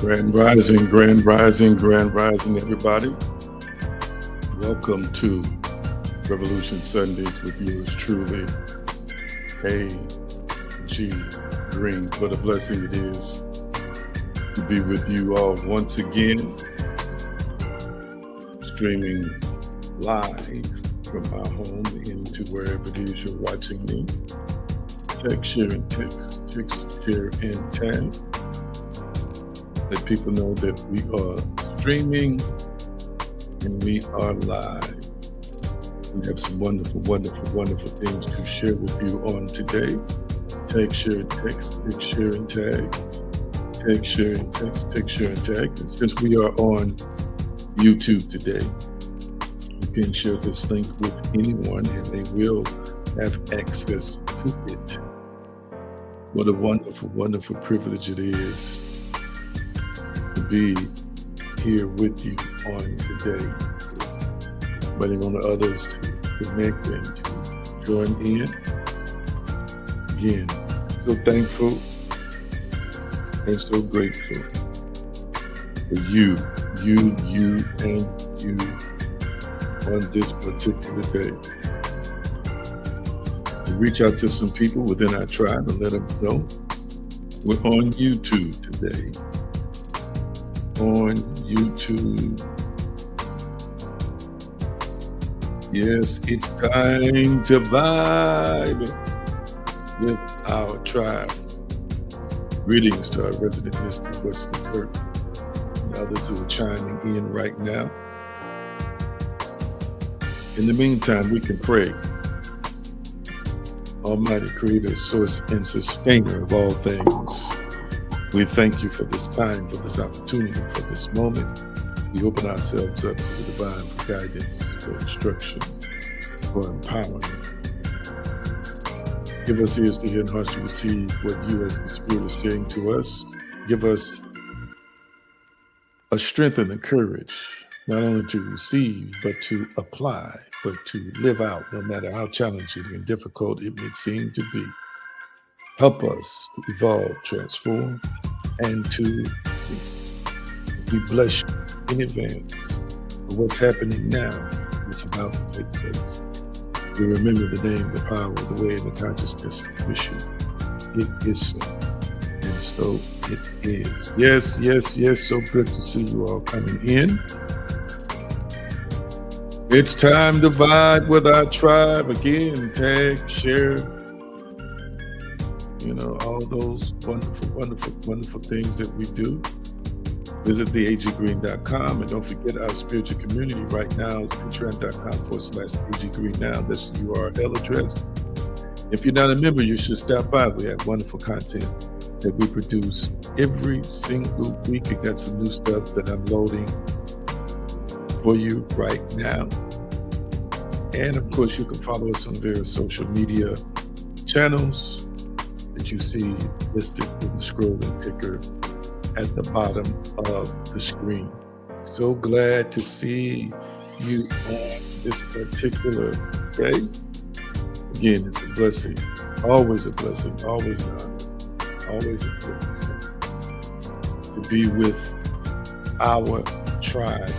Grand rising, everybody. Welcome to Revolution Sundays with yours truly, A.G. Green. What a blessing it is to be with you all once again, streaming live from my home into wherever it is you're watching me. Text, share, and text, share, and tag. Let people know that we are streaming and we are live. We have some wonderful things to share with you on today. Text, share, and text, share, and tag. Text, share, and text, share, and tag. And since we are on YouTube today, you can share this link with anyone and they will have access to it. What a wonderful privilege it is to be here with you on today, waiting on others to connect and to join in. Again, so thankful and so grateful for you on this particular day. We reach out to some people within our tribe and let them know we're on YouTube today. On YouTube. Yes, it's time to vibe with our tribe. Greetings to our resident Mr. Wesley Kirk and others who are chiming in right now. In the meantime, we can pray. Almighty Creator, Source, and Sustainer of all things, we thank you for this time, for this opportunity, for this moment. We open ourselves up to the divine for guidance, for instruction, for empowerment. Give us ears to hear and hearts to receive what you as the Spirit is saying to us. Give us a strength and a courage, not only to receive, but to apply, but to live out, no matter how challenging and difficult it may seem to be. Help us to evolve, transform, and to see. We bless you in advance for what's happening now, what's about to take place. We remember the name, the power, the way, and the consciousness of the mission. It is so, and so it is. Yes, so good to see you all coming in. It's time to vibe with our tribe. Again, tag, share, all those wonderful things that we do. Visit theaggreen.com and don't forget our spiritual community right now is patreon.com/aggreen now. That's the URL address. If you're not a member, you should stop by. We have wonderful content that we produce every single week. We got some new stuff that I'm loading for you right now. And of course, you can follow us on various social media channels that you see listed in the scrolling ticker at the bottom of the screen. So glad to see you on this particular day. Again, it's a blessing, always a blessing, always an honor, always a privilege to be with our tribe.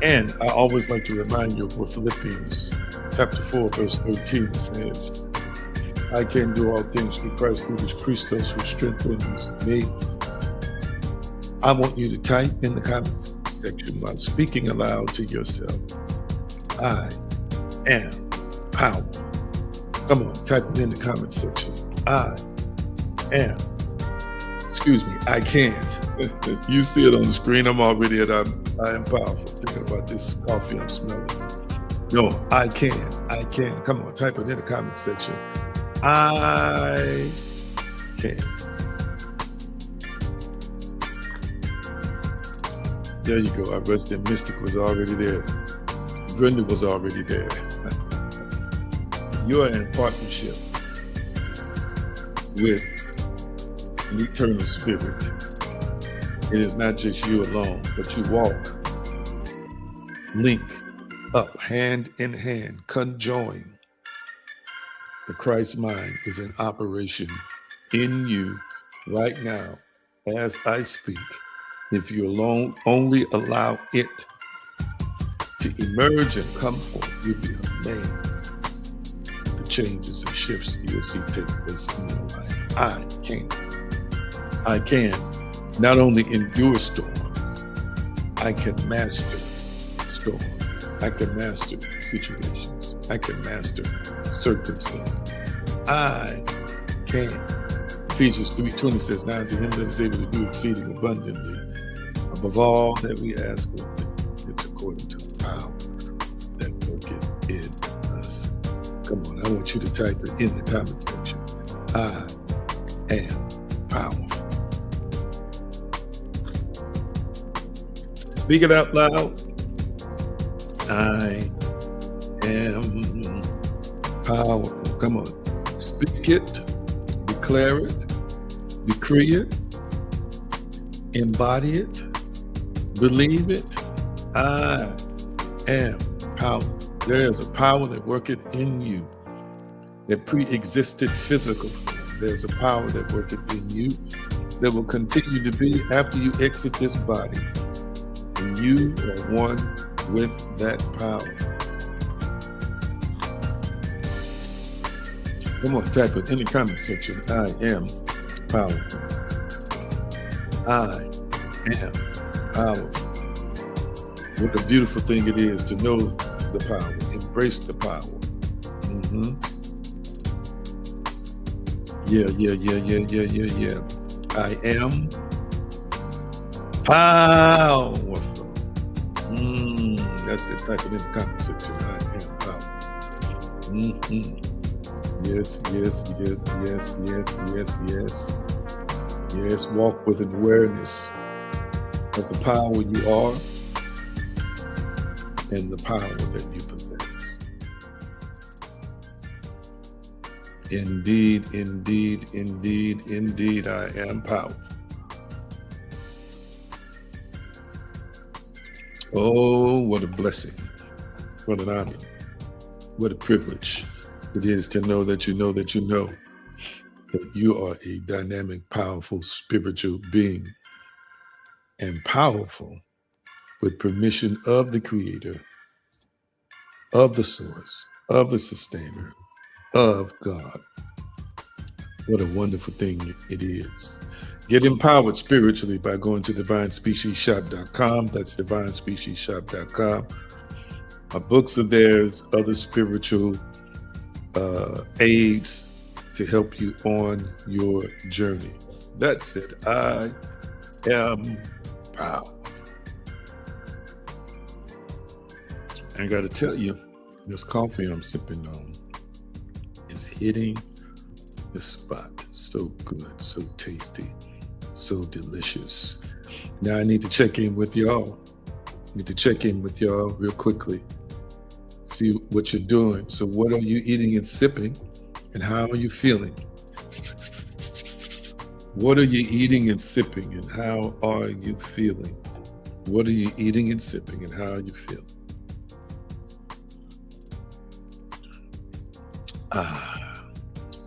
And I always like to remind you of what Philippians chapter 4, verse 13 says. I can do all things through Christ, through this Christos who strengthens me. I want you to type in the comments section while speaking aloud to yourself. I am power. Come on, type it in the comment section. I can't. You see it on the screen. I'm already at I am powerful. Thinking about this coffee I'm smelling. No, I can. Come on, type it in the comment section. I can. There you go. Our resident mystic was already there. Brenda was already there. You are in partnership with an eternal spirit. It is not just you alone, but you walk, link up, hand in hand, conjoin. The Christ mind is in operation in you right now as I speak. If you alone only allow it to emerge and come forth, you'll be amazed the changes and shifts you'll see take place in your life. I can not only endure storms, I can master storms. I can master situations. I can master circumstances. I can. Ephesians 3:20 says, now to him that is able to do exceeding abundantly above all that we ask or think, it's according to the power that worketh in us. Come on, I want you to type it in the comment section. I am powerful. Speak it out loud. I am powerful. Come on. Speak it, declare it, decree it, embody it, believe it. I am powerful. There is a power that worketh in you that pre-existed physical form. There's a power that worketh in you that will continue to be after you exit this body. And you are one with that power. Come on, type it in the comment section. I am powerful. I am powerful. What a beautiful thing it is to know the power, embrace the power. Yeah. I am powerful. That's it. Type it in the comment section. I am powerful. Yes. Yes, walk with an awareness of the power you are and the power that you possess. Indeed, I am powerful. Oh, what a blessing. What an honor. What a privilege it is to know that you know that you know that you are a dynamic, powerful, spiritual being, and powerful with permission of the Creator, of the Source, of the Sustainer, of God. What a wonderful thing it is. Get empowered spiritually by going to divinespeciesshop.com. That's divinespeciesshop.com. My books are there, other spiritual aids to help you on your journey. That's it. I am powerful. I got to tell you, this coffee I'm sipping on is hitting the spot. So good, so tasty, so delicious. Now I need to check in with y'all. Real quickly. See what you're doing. So what are you eating and sipping, and how are you feeling? What are you eating and sipping, and how are you feeling? What are you eating and sipping, and how are you feeling?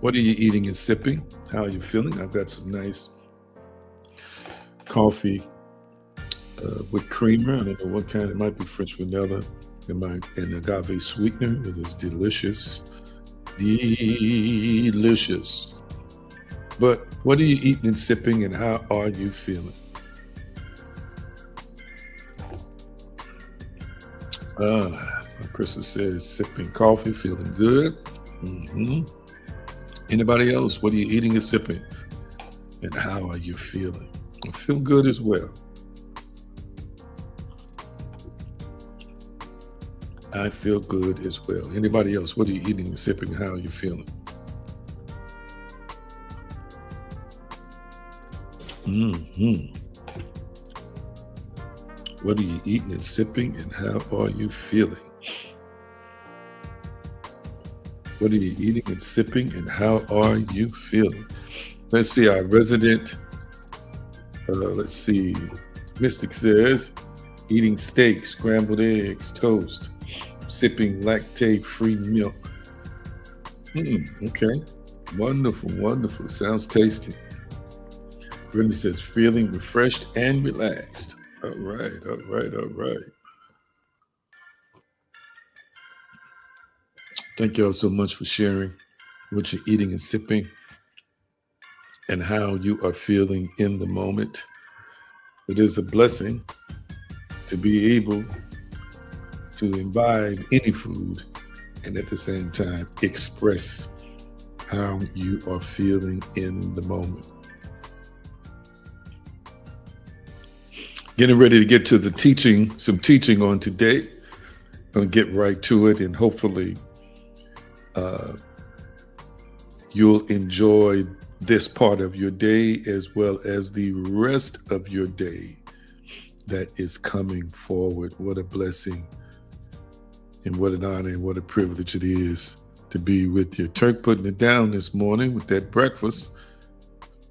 What are you eating and sipping? How are you feeling? I've got some nice coffee with creamer. I don't know what kind. It might be French vanilla and agave sweetener. It is delicious. Delicious. But what are you eating and sipping, and how are you feeling? Krista says, sipping coffee, feeling good. Anybody else? What are you eating and sipping, and how are you feeling? I feel good as well. I feel good as well. Anybody else? What are you eating and sipping? How are you feeling? What are you eating and sipping, and how are you feeling? What are you eating and sipping, and how are you feeling? Let's see, our resident, Mystic says, eating steak, scrambled eggs, toast, sipping lactate-free milk. Okay, wonderful. Sounds tasty. Brenda says, feeling refreshed and relaxed. All right, all right, all right. Thank you all so much for sharing what you're eating and sipping and how you are feeling in the moment. It is a blessing to be able to imbibe any food and at the same time express how you are feeling in the moment. Getting ready to get to the teaching, some teaching on today. Going to get right to it, and hopefully you'll enjoy this part of your day as well as the rest of your day that is coming forward. What a blessing and what an honor and what a privilege it is to be with you. Turk putting it down this morning with that breakfast.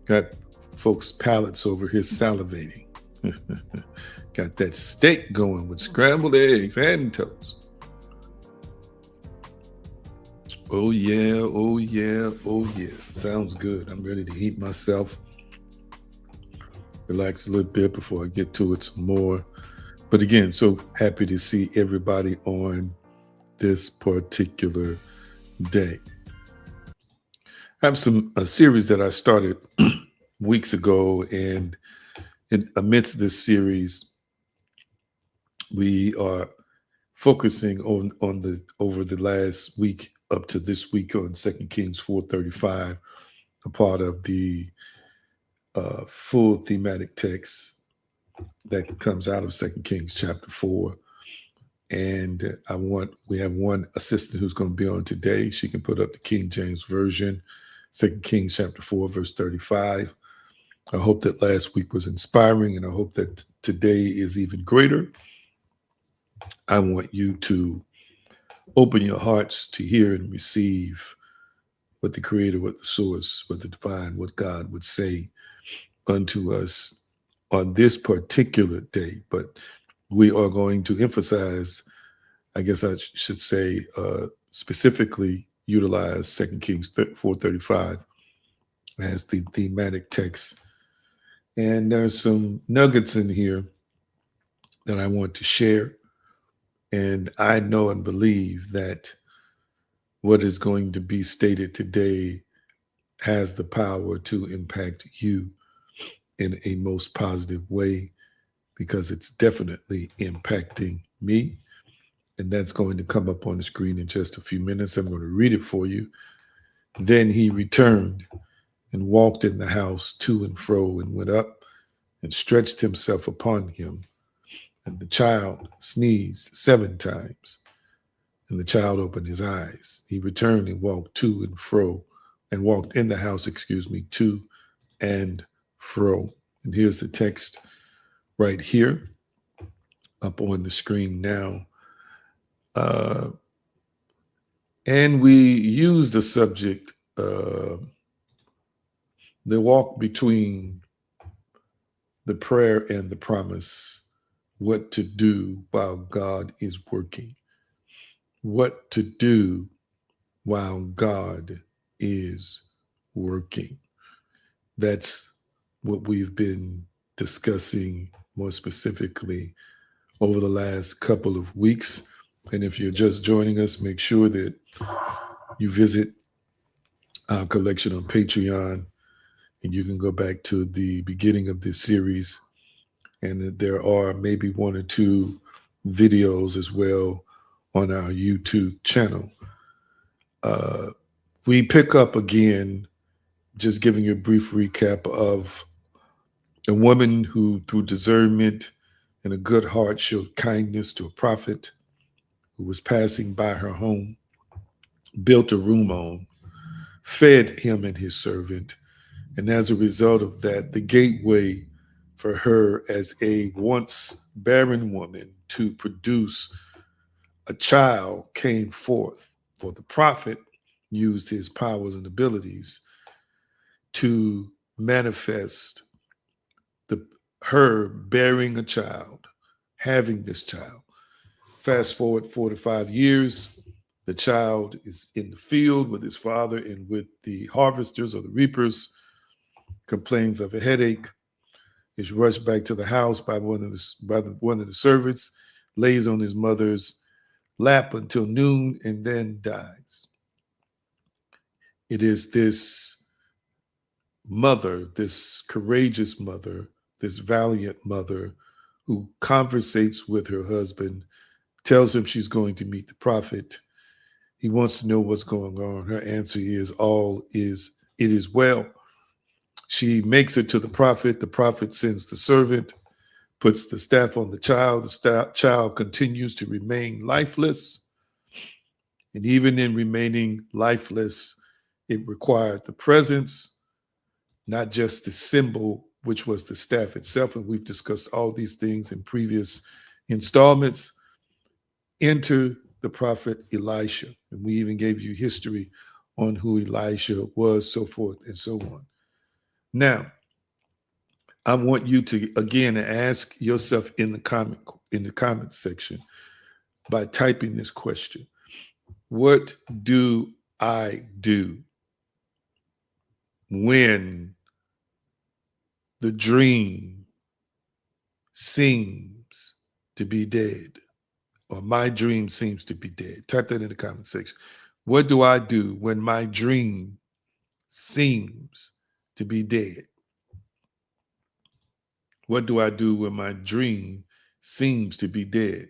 Got folks' palates over here salivating. Got that steak going with scrambled eggs and toast. Oh yeah, oh yeah, oh yeah. Sounds good. I'm ready to heat myself. Relax a little bit before I get to it some more. But again, so happy to see everybody on this particular day. I have a series that I started weeks ago, and amidst this series, we are focusing on over the last week up to this week on 2 Kings 4:35, a part of the full thematic text that comes out of 2 Kings chapter 4. And we have one assistant who's going to be on today. She can put up the King James Version, 2 Kings chapter 4, verse 35. I hope that last week was inspiring, and I hope that today is even greater. I want you to open your hearts to hear and receive what the Creator, what the Source, what the Divine, what God would say unto us on this particular day. But we are going to emphasize, I guess I should say, specifically utilize 2 Kings 4:35 as the thematic text. And there's some nuggets in here that I want to share. And I know and believe that what is going to be stated today has the power to impact you in a most positive way, because it's definitely impacting me. And that's going to come up on the screen in just a few minutes. I'm going to read it for you. Then he returned and walked in the house to and fro, and went up and stretched himself upon him. And the child sneezed 7 times, and the child opened his eyes. He returned and walked to and fro, and walked in the house, to and fro. And here's the text right here up on the screen now. And we use the subject, the walk between the prayer and the promise, what to do while God is working. What to do while God is working. That's what we've been discussing more specifically over the last couple of weeks. And if you're just joining us, make sure that you visit our collection on Patreon, and you can go back to the beginning of this series. And there are maybe 1 or 2 videos as well on our YouTube channel. We pick up again, just giving you a brief recap of a woman who, through discernment and a good heart, showed kindness to a prophet who was passing by her home, built a room on, fed him and his servant. And as a result of that, the gateway for her as a once barren woman to produce a child came forth. For the prophet used his powers and abilities to manifest her bearing a child, having this child. Fast forward 4 to 5 years, the child is in the field with his father and with the harvesters or the reapers. complains of a headache, is rushed back to the house by one of the servants, lays on his mother's lap until noon, and then dies. It is this mother, this courageous mother, this valiant mother who conversates with her husband, tells him she's going to meet the prophet. He wants to know what's going on. Her answer is, it is well. She makes it to the prophet. The prophet sends the servant, puts the staff on the child. The child continues to remain lifeless. And even in remaining lifeless, it required the presence, not just the symbol, which was the staff itself. And we've discussed all these things in previous installments. Enter the prophet Elisha. And we even gave you history on who Elisha was, so forth and so on. Now, I want you to, again, ask yourself in the comment section by typing this question. What do I do when the dream seems to be dead, or my dream seems to be dead? Type that in the comment section. What do I do when my dream seems to be dead? What do I do when my dream seems to be dead?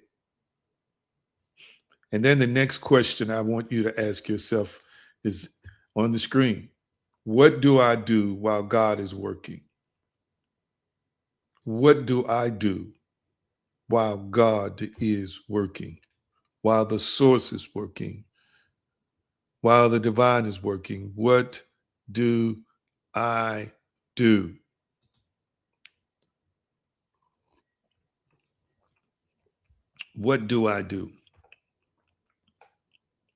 And then the next question I want you to ask yourself is on the screen. What do I do while God is working? What do I do while God is working? While the source is working? While the divine is working? What do I do? What do I do?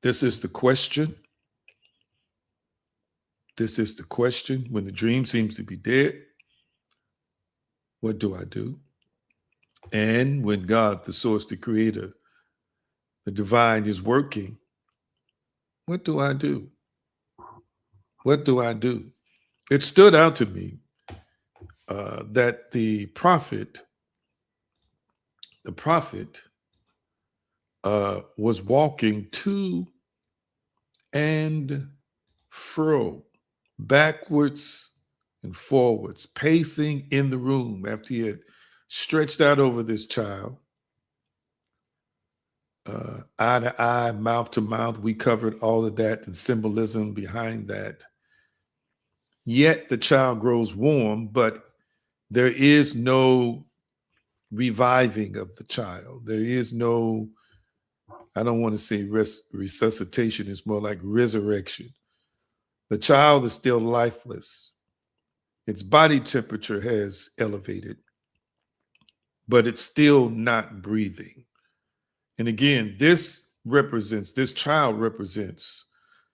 This is the question. This is the question. When the dream seems to be dead, what do I do? And when God, the source, the creator, the divine is working, what do I do? What do I do? It stood out to me that the prophet was walking to and fro, backwards and forwards, pacing in the room after he had stretched out over this child, eye to eye, mouth to mouth. We covered all of that and symbolism behind that. Yet the child grows warm, but there is no reviving of the child. There is no, I don't want to say resuscitation, it's more like resurrection. The child is still lifeless. Its body temperature has elevated, but it's still not breathing. And again, this child represents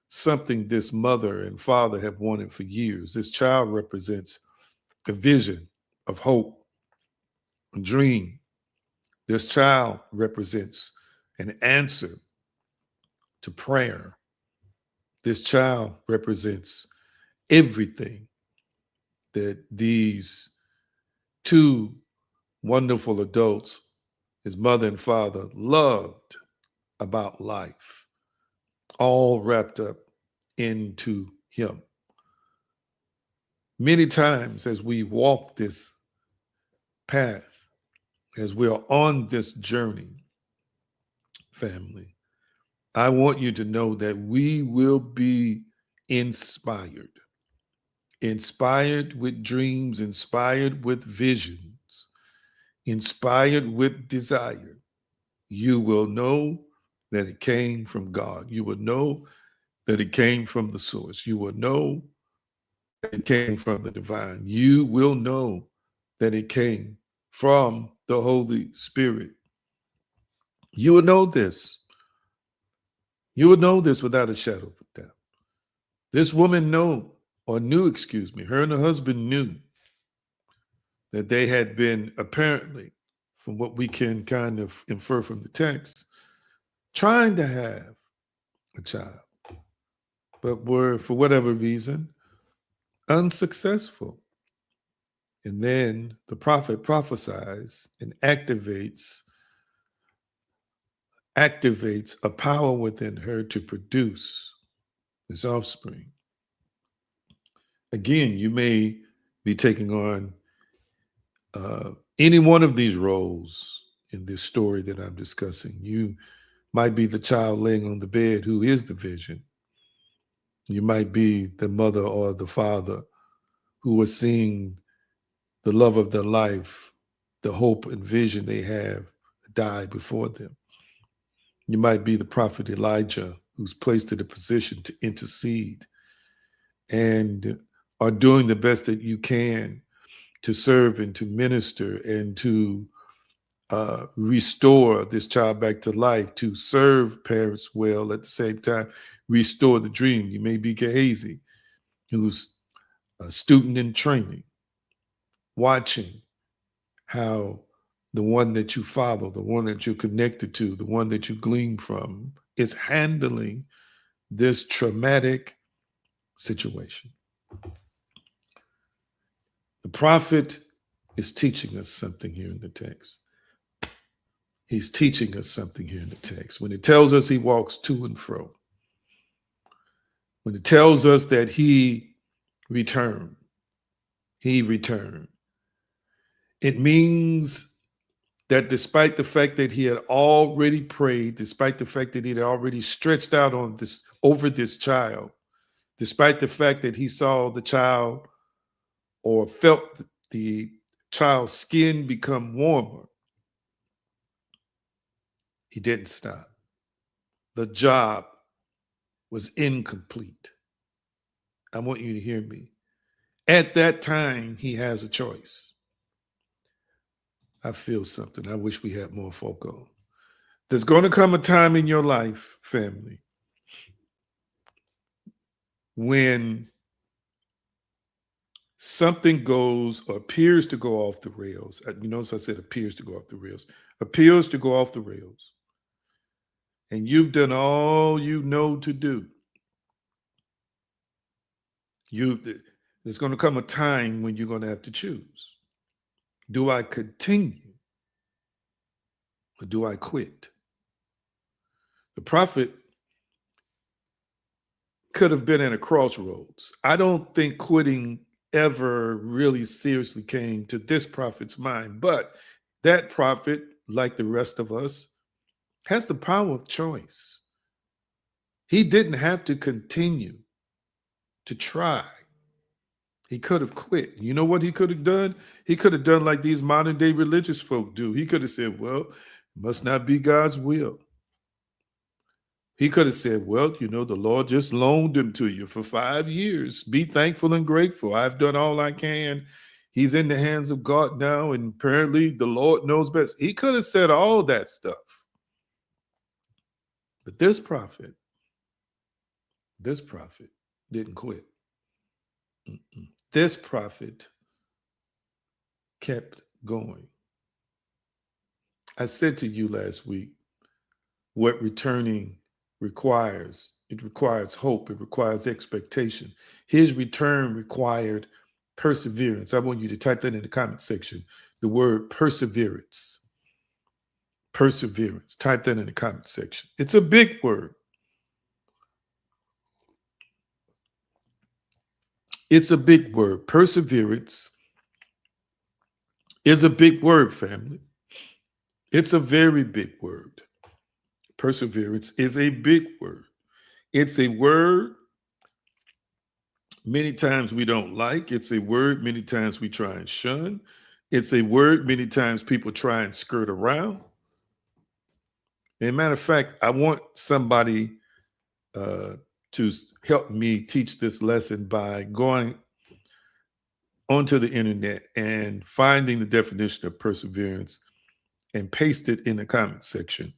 something this mother and father have wanted for years. This child represents a vision of hope, a dream. This child represents an answer to prayer. This child represents everything that these two wonderful adults, his mother and father, loved about life, all wrapped up into him. Many times as we walk this path, as we are on this journey, family, I want you to know that we will be inspired with dreams, inspired with visions, inspired with desire. You will know that it came from God. You will know that it came from the source. You will know that it came from the divine. You will know that it came from the Holy Spirit. You will know this. You will know this without a shadow of a doubt. This woman knew, her and her husband knew that they had been, apparently, from what we can kind of infer from the text, trying to have a child, but were, for whatever reason, unsuccessful. And then the prophet prophesies and activates a power within her to produce his offspring. Again, you may be taking on any one of these roles in this story that I'm discussing. You might be the child laying on the bed who is the vision. You might be the mother or the father who are seeing the love of their life, the hope and vision they have die before them. You might be the prophet Elijah who's placed in a position to intercede and are doing the best that you can to serve and to minister and to restore this child back to life, to serve parents well at the same time, restore the dream. You may be Gehazi, who's a student in training, watching how the one that you follow, the one that you're connected to, the one that you glean from, is handling this traumatic situation. The prophet is teaching us something here in the text. He's teaching us something here in the text. When it tells us he walks to and fro, when it tells us that he returned, it means that despite the fact that he had already prayed, despite the fact that he had already stretched out on this over this child, despite the fact that he saw the child or felt the child's skin become warmer, he didn't stop. The job was incomplete. I want you to hear me. At that time, he has a choice. I feel something. I wish we had more folk on. There's going to come a time in your life, family, when something goes or appears to go off the rails. You notice I said appears to go off the rails. Appears to go off the rails. And you've done all you know to do. There's going to come a time when you're going to have to choose. Do I continue or do I quit? The prophet could have been at a crossroads. I don't think quitting ever really seriously came to this prophet's mind, but that prophet, like the rest of us, has the power of choice. He didn't have to continue to try. He could have quit. You know what he could have done? He could have done like these modern day religious folk do. He could have said, well, it must not be God's will. He could have said, well, the Lord just loaned him to you for 5 years. Be thankful and grateful. I've done all I can. He's in the hands of God now, and apparently the Lord knows best. He could have said all that stuff. But this prophet didn't quit. This prophet kept going. I said to you last week what returning requires. It requires hope. It requires expectation. His return required perseverance. I want you to type that in the comment section. The word perseverance. Perseverance. Type that in the comment section. It's a big word. It's a big word. Perseverance is a big word, family. It's a very big word. Perseverance is a big word. It's a word many times we don't like. It's a word many times we try and shun. It's a word many times people try and skirt around. As a matter of fact, I want somebody to help me teach this lesson by going onto the internet and finding the definition of perseverance and paste it in the comment section.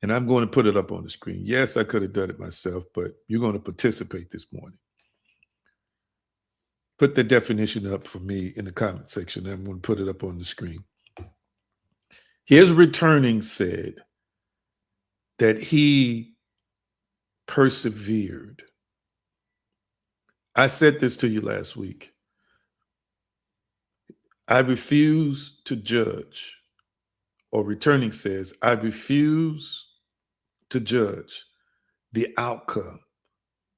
And I'm going to put it up on the screen. Yes, I could have done it myself, but you're going to participate this morning. Put the definition up for me in the comment section. I'm going to put it up on the screen. His returning said that he persevered. I said this to you last week. I refuse to judge, or returning says, I refuse to judge the outcome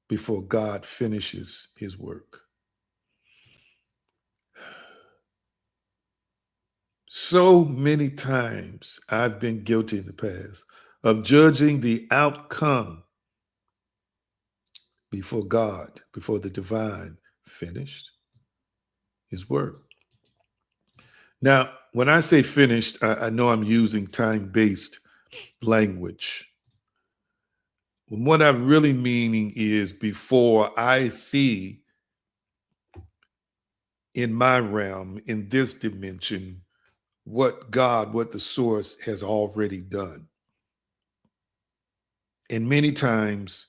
before God finishes his work. So many times I've been guilty in the past of judging the outcome before God, before the divine finished his work. Now, when I say finished, I know I'm using time-based language. What I'm really meaning is before I see in my realm, in this dimension, what God, what the source has already done. And many times,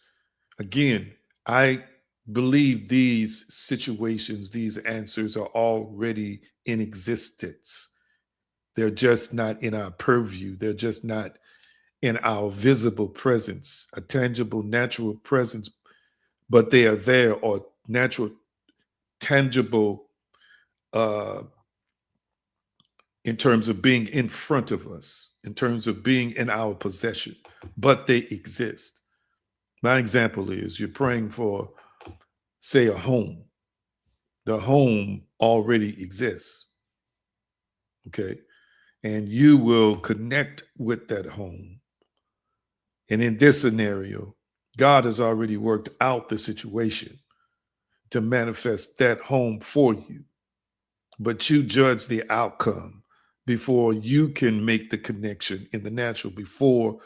again, I believe these situations, these answers are already in existence. They're just not in our purview. They're just not in our visible presence, a tangible, natural presence, but they are there, or natural, tangible, in terms of being in front of us, in terms of being in our possession, but they exist. My example is you're praying for, say, a home. The home already exists, okay? And you will connect with that home. And in this scenario, God has already worked out the situation to manifest that home for you. But you judge the outcome before you can make the connection in the natural, before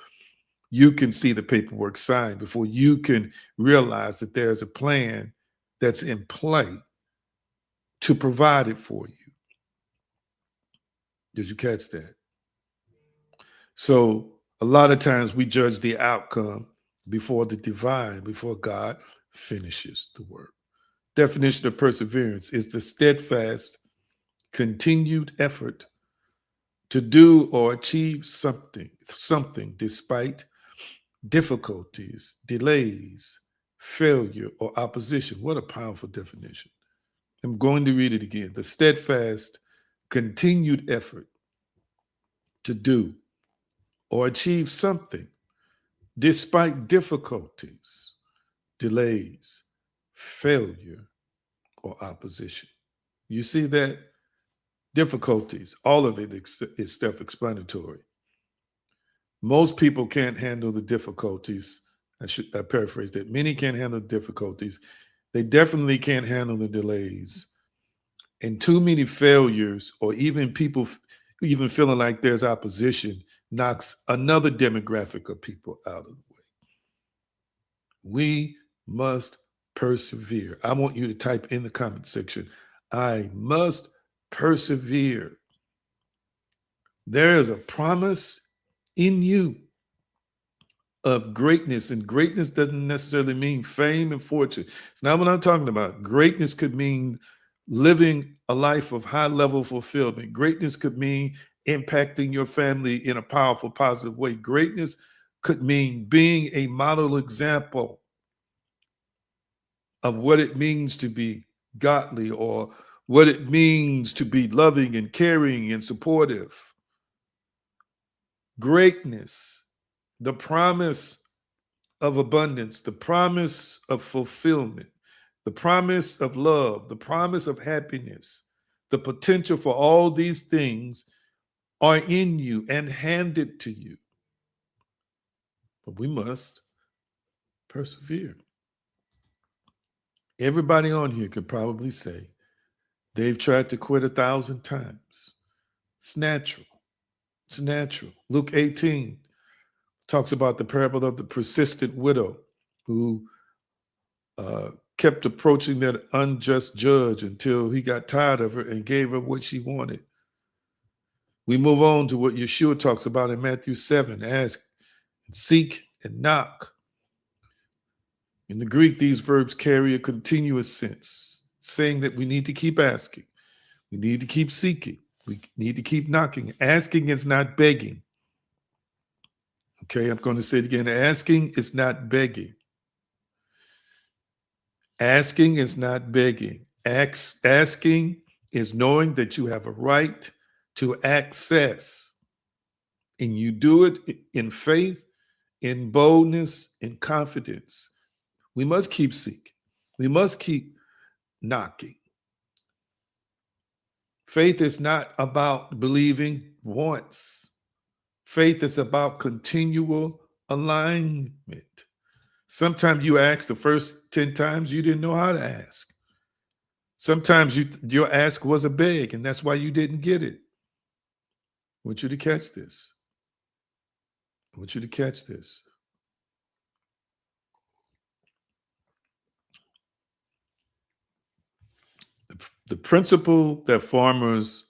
you can see the paperwork signed, before you can realize that there's a plan that's in play to provide it for you. Did you catch that? So a lot of times we judge the outcome before the divine, before God finishes the work. Definition of perseverance is the steadfast, continued effort to do or achieve something despite difficulties, delays, failure, or opposition. What a powerful definition. I'm going to read it again. The steadfast, continued effort to do or achieve something despite difficulties, delays, failure, or opposition. You see that? Difficulties, all of it is self-explanatory. Most people can't handle the difficulties. I paraphrase that. Many can't handle the difficulties. They definitely can't handle the delays. And too many failures, or even people even feeling like there's opposition, knocks another demographic of people out of the way. We must persevere. I want you to type in the comment section, I must persevere. There is a promise in you of greatness, and greatness doesn't necessarily mean fame and fortune. It's not what I'm talking about. Greatness could mean living a life of high level fulfillment. Greatness could mean impacting your family in a powerful, positive way. Greatness could mean being a model example of what it means to be godly, or what it means to be loving and caring and supportive. Greatness, the promise of abundance, the promise of fulfillment, the promise of love, the promise of happiness, the potential for all these things are in you and handed to you. But we must persevere. Everybody on here could probably say they've tried to quit 1,000 times. It's natural. It's natural. Luke 18 talks about the parable of the persistent widow who kept approaching that unjust judge until he got tired of her and gave her what she wanted. We move on to what Yeshua talks about in Matthew 7, ask, seek, and knock. In the Greek, these verbs carry a continuous sense, saying that we need to keep asking. We need to keep seeking. We need to keep knocking. Asking is not begging. Okay, I'm going to say it again. Asking is not begging. Asking is not begging. Asking is knowing that you have a right to access, and you do it in faith, in boldness, in confidence. We must keep seeking. We must keep knocking. Faith is not about believing once. Faith is about continual alignment. Sometimes you ask the first 10 times, you didn't know how to ask. Sometimes your ask was a beg, and that's why you didn't get it. I want you to catch this. I want you to catch this. The principle that farmers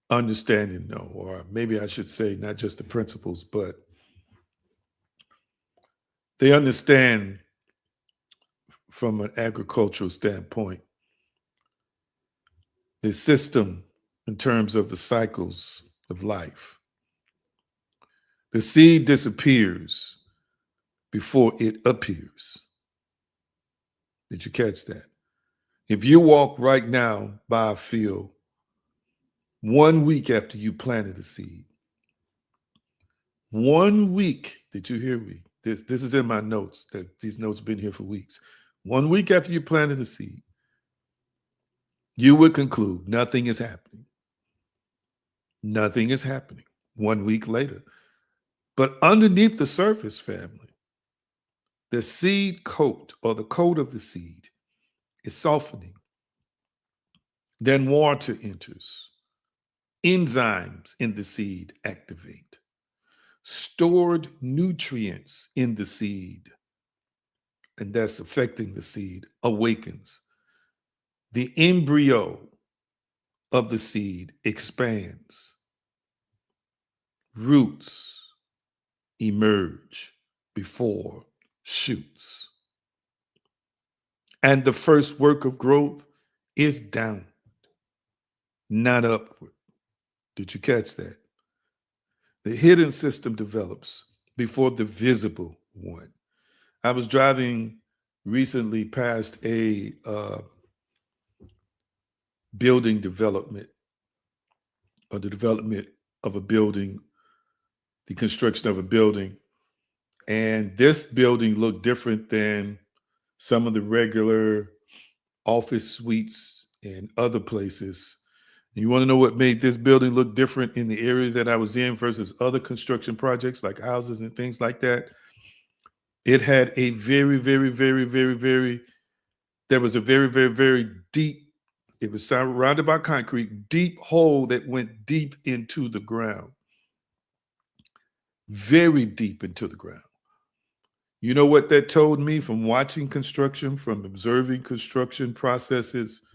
understand and know, or maybe I should say not just the principles, but they understand from an agricultural standpoint the system in terms of the cycles of life. The seed disappears before it appears. Did you catch that? If you walk right now by a field 1 week after you planted a seed, 1 week, did you hear me? This is in my notes. These notes have been here for weeks. 1 week after you planted a seed, you would conclude nothing is happening. Nothing is happening 1 week later. But underneath the surface, family, the seed coat or the coat of the seed is softening. Then water enters. Enzymes in the seed activate. Stored nutrients in the seed, and that's affecting the seed, awakens. The embryo of the seed expands. Roots emerge before shoots. And the first work of growth is downward, not upward. Did you catch that? The hidden system develops before the visible one. I was driving recently past a building development, or the development of a building, the construction of a building. And this building looked different than some of the regular office suites and other places. You want to know what made this building look different in the area that I was in versus other construction projects like houses and things like that? It had a very, very, very, very, very, there was a very, very, very deep, it was surrounded by concrete, deep hole that went deep into the ground. Very deep into the ground. You know what that told me from watching construction, from observing construction processes?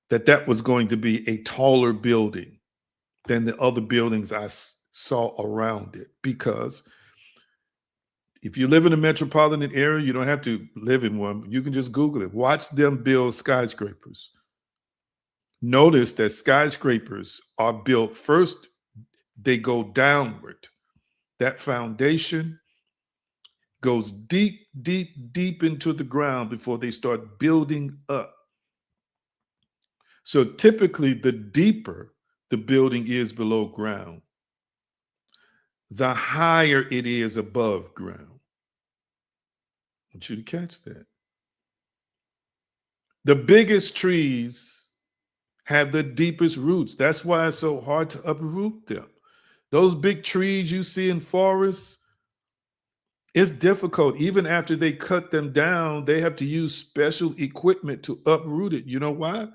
That was going to be a taller building than the other buildings I saw around it. Because if you live in a metropolitan area, you don't have to live in one. You can just Google it. Watch them build skyscrapers. Notice that skyscrapers are built first, they go downward. That foundation goes deep, deep, deep into the ground before they start building up. So typically, the deeper the building is below ground, the higher it is above ground. I want you to catch that. The biggest trees have the deepest roots. That's why it's so hard to uproot them. Those big trees you see in forests, it's difficult. Even after they cut them down, they have to use special equipment to uproot it. You know why?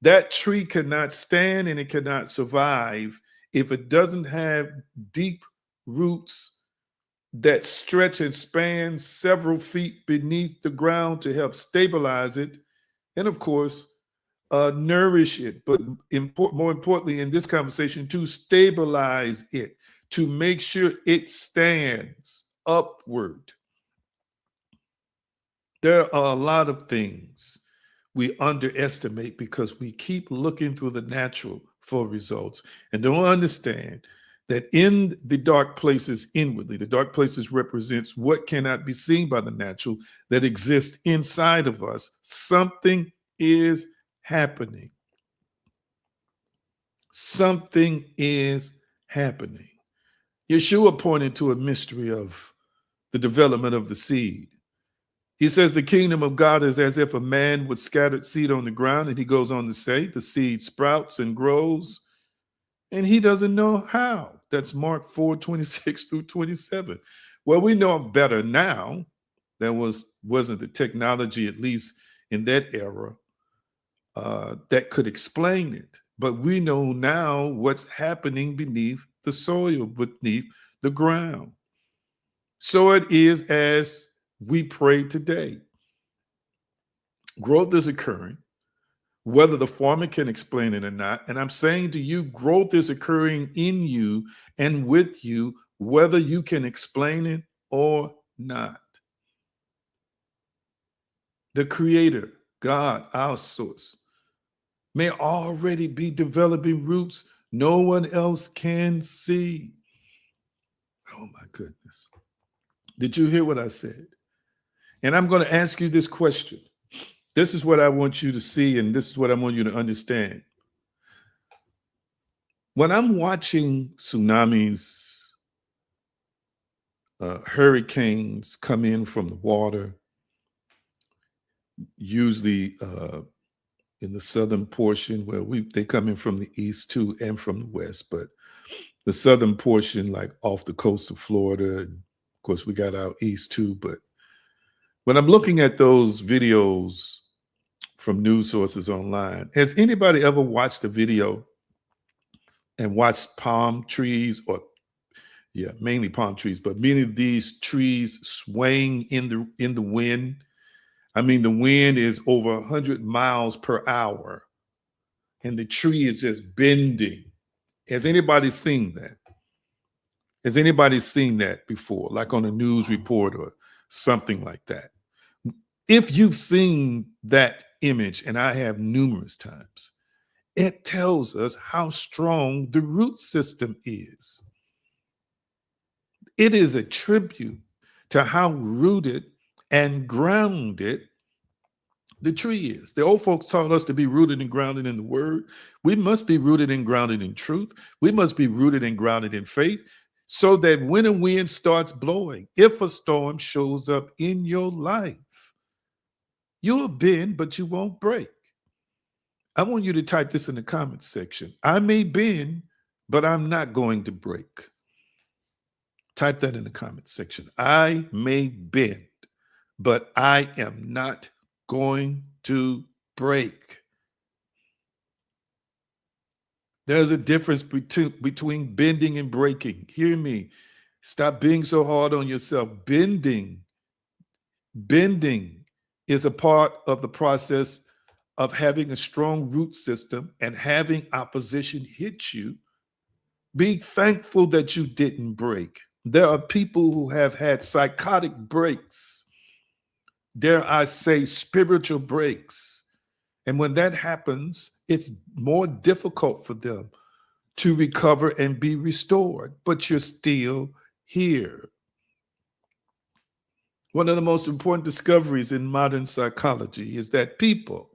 That tree cannot stand and it cannot survive if it doesn't have deep roots that stretch and span several feet beneath the ground to help stabilize it. And of course, nourish it. But more importantly, in this conversation, to stabilize it, to make sure it stands upward. There are a lot of things we underestimate because we keep looking through the natural for results and don't understand that in the dark places inwardly, the dark places represents what cannot be seen by the natural that exists inside of us. Something is happening. Something is happening. Yeshua pointed to a mystery of the development of the seed. He says the kingdom of God is as if a man would scatter seed on the ground, and he goes on to say the seed sprouts and grows, and he doesn't know how. That's Mark 4:26 through 27. Well, we know better now. There wasn't the technology, at least in that era, that could explain it. But we know now what's happening beneath the soil, beneath the ground. So it is as we pray today. Growth is occurring, whether the farmer can explain it or not. And I'm saying to you, growth is occurring in you and with you, whether you can explain it or not. The Creator, God, our source, may already be developing roots no one else can see. Oh my goodness. Did you hear what I said? And I'm going to ask you this question. This is what I want you to see, and this is what I want you to understand. When I'm watching tsunamis, hurricanes come in from the water, usually in the southern portion, where they come in from the east too and from the west, but the southern portion, like off the coast of Florida, and of course we got out east too. But when I'm looking at those videos from news sources online, has anybody ever watched a video and watched palm trees, or mainly palm trees, but many of these trees swaying in the wind? I mean, the wind is over 100 miles per hour and the tree is just bending. Has anybody seen that? Has anybody seen that before, like on a news report or something like that? If you've seen that image, and I have numerous times, it tells us how strong the root system is. It is a tribute to how rooted and grounded the tree is. The old folks taught us to be rooted and grounded in the word. We must be rooted and grounded in truth. We must be rooted and grounded in faith, so that when a wind starts blowing, if a storm shows up in your life, you'll bend, but you won't break. I want you to type this in the comments section. I may bend, but I'm not going to break. Type that in the comments section. I may bend, but I am not going to break. There's a difference between bending and breaking. Hear me. Stop being so hard on yourself. Bending is a part of the process of having a strong root system and having opposition hit you. Be thankful that you didn't break. There are people who have had psychotic breaks, dare I say, spiritual breaks. And when that happens, it's more difficult for them to recover and be restored, but you're still here. One of the most important discoveries in modern psychology is that people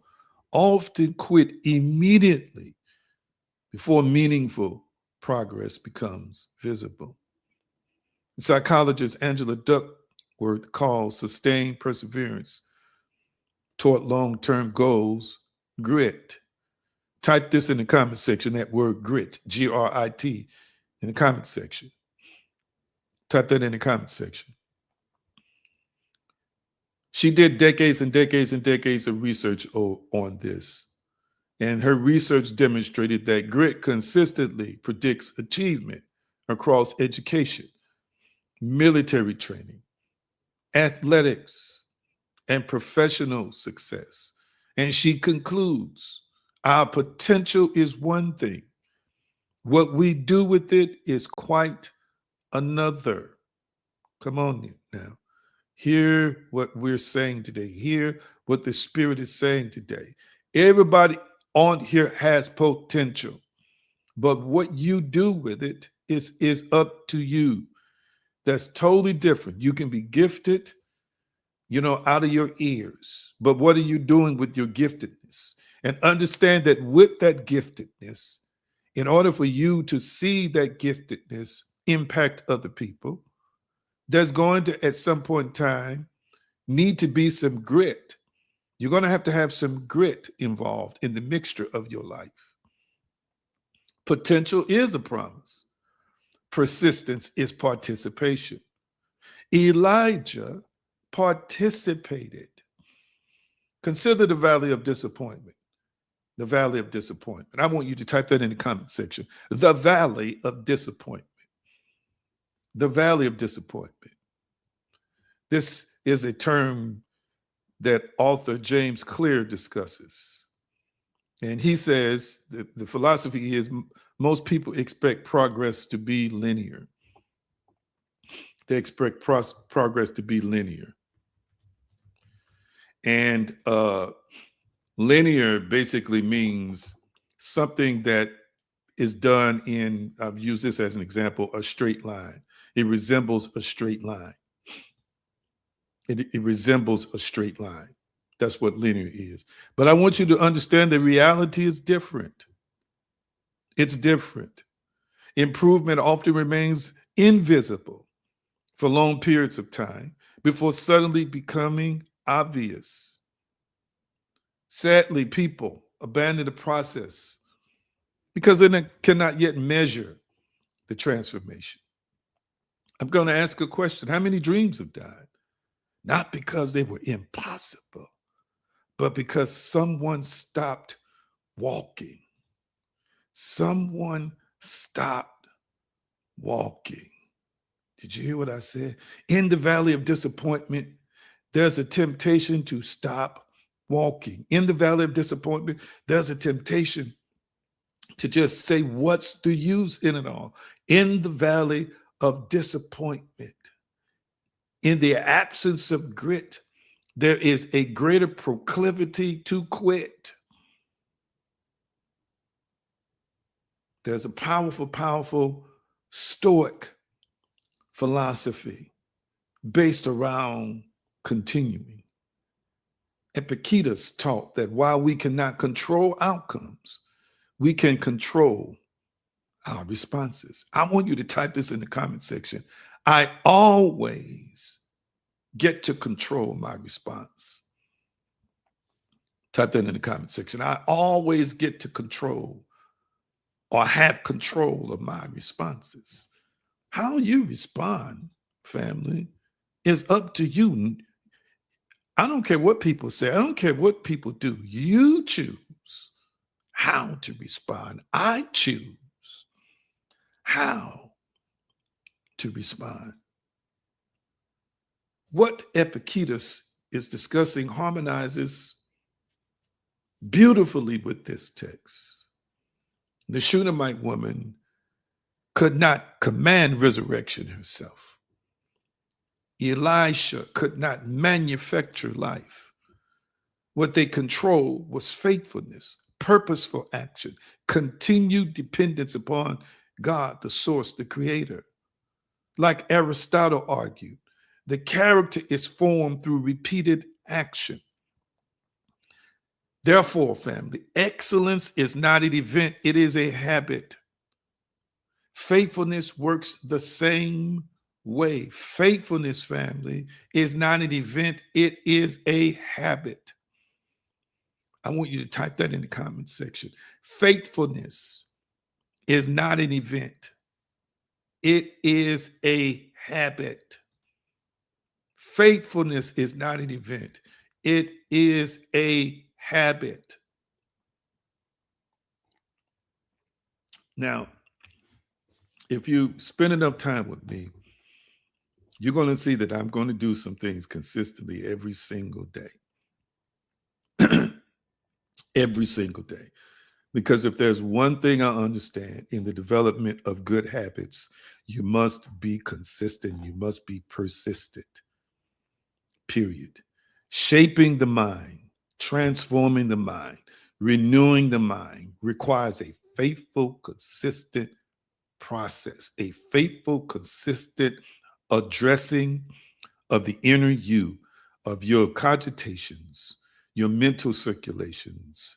often quit immediately before meaningful progress becomes visible. Psychologist Angela Duckworth calls sustained perseverance toward long-term goals grit. Type this in the comment section, that word grit, G-R-I-T, in the comment section. Type that in the comment section. She did decades and decades and decades of research on this. And her research demonstrated that grit consistently predicts achievement across education, military training, athletics, and professional success. And she concludes, our potential is one thing. What we do with it is quite another. Come on now. Hear what we're saying today. Hear what the Spirit is saying today. Everybody on here has potential, but what you do with it is up to you. That's totally different. You can be gifted, out of your ears, but what are you doing with your giftedness? And understand that with that giftedness, in order for you to see that giftedness impact other people, there's going to, at some point in time, need to be some grit. You're going to have some grit involved in the mixture of your life. Potential is a promise. Persistence is participation. Elijah participated. Consider the valley of disappointment. The valley of disappointment. I want you to type that in the comment section. The valley of disappointment. The valley of disappointment. This is a term that author James Clear discusses. And he says that the philosophy is most people expect progress to be linear. They expect progress to be linear. And linear basically means something that is done in, I've used this as an example, a straight line. It resembles a straight line. It resembles a straight line. That's what linear is. But I want you to understand the reality is different. It's different. Improvement often remains invisible for long periods of time before suddenly becoming obvious. Sadly, people abandon the process because they cannot yet measure the transformation. I'm going to ask a question. How many dreams have died? Not because they were impossible, but because someone stopped walking. Someone stopped walking. Did you hear what I said? In the valley of disappointment, there's a temptation to stop walking. In the valley of disappointment, there's a temptation to just say, what's the use in it all? In the valley of disappointment, in the absence of grit, there is a greater proclivity to quit. There's a powerful, powerful Stoic philosophy based around continuing. Epictetus taught that while we cannot control outcomes, we can control our responses. I want you to type this in the comment section. I always get to control my response. Type that in the comment section. I always get to control or have control of my responses. How you respond, family, is up to you. I don't care what people say. I don't care what people do. You choose how to respond. I choose how to respond. What Epictetus is discussing harmonizes beautifully with this text. The Shunammite woman could not command resurrection herself. Elisha could not manufacture life. What they controlled was faithfulness, purposeful action, continued dependence upon God, the source, the creator. Like Aristotle argued, the character is formed through repeated action. Therefore, family, excellence is not an event, it is a habit. Faithfulness works the same way. Faithfulness, family, is not an event, it is a habit. I want you to type that in the comment section. Faithfulness is not an event, it is a habit. Faithfulness is not an event, it is a habit. Now, if you spend enough time with me, you're going to see that I'm going to do some things consistently every single day. Every single day. Because if there's one thing I understand in the development of good habits, you must be consistent. You must be persistent. Period. Shaping the mind, transforming the mind, renewing the mind requires a faithful, consistent process, a faithful, consistent addressing of the inner you, of your cogitations, your mental circulations,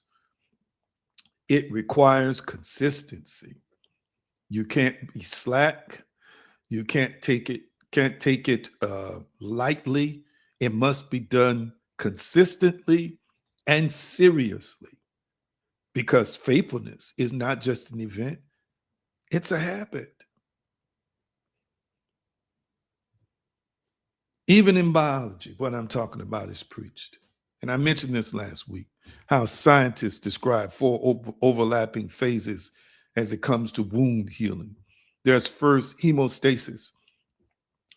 It requires consistency. You can't be slack. You can't take it lightly. It must be done consistently and seriously, because faithfulness is not just an event, it's a habit. Even in biology, what I'm talking about is preached. And I mentioned this last week, how scientists describe four overlapping phases as it comes to wound healing. There's first hemostasis,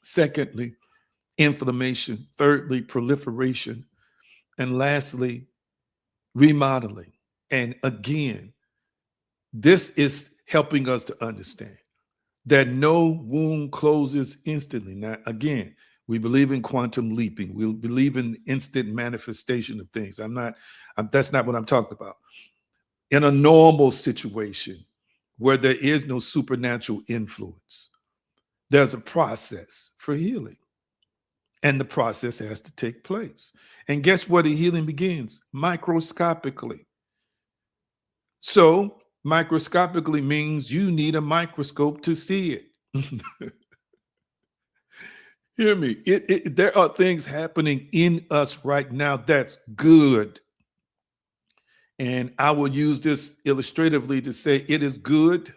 secondly, inflammation, thirdly, proliferation, and lastly, remodeling. And again, this is helping us to understand that no wound closes instantly. Now, again, we believe in quantum leaping. We believe in instant manifestation of things. That's not what I'm talking about. In a normal situation where there is no supernatural influence, there's a process for healing. And the process has to take place. And guess where the healing begins? Microscopically. So, microscopically means you need a microscope to see it. Hear me. There are things happening in us right now that's good. And I will use this illustratively to say it is good,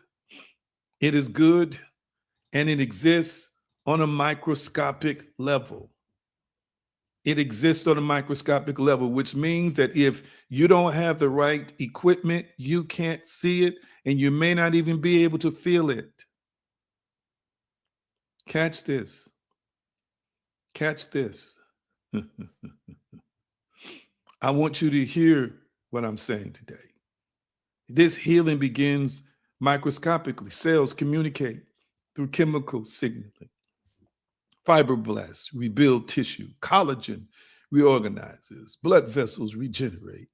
and it exists on a microscopic level. It exists on a microscopic level, which means that if you don't have the right equipment, you can't see it, and you may not even be able to feel it. Catch this. Catch this. I want you to hear what I'm saying today. This healing begins microscopically. Cells communicate through chemical signaling. Fibroblasts rebuild tissue. Collagen reorganizes. Blood vessels regenerate.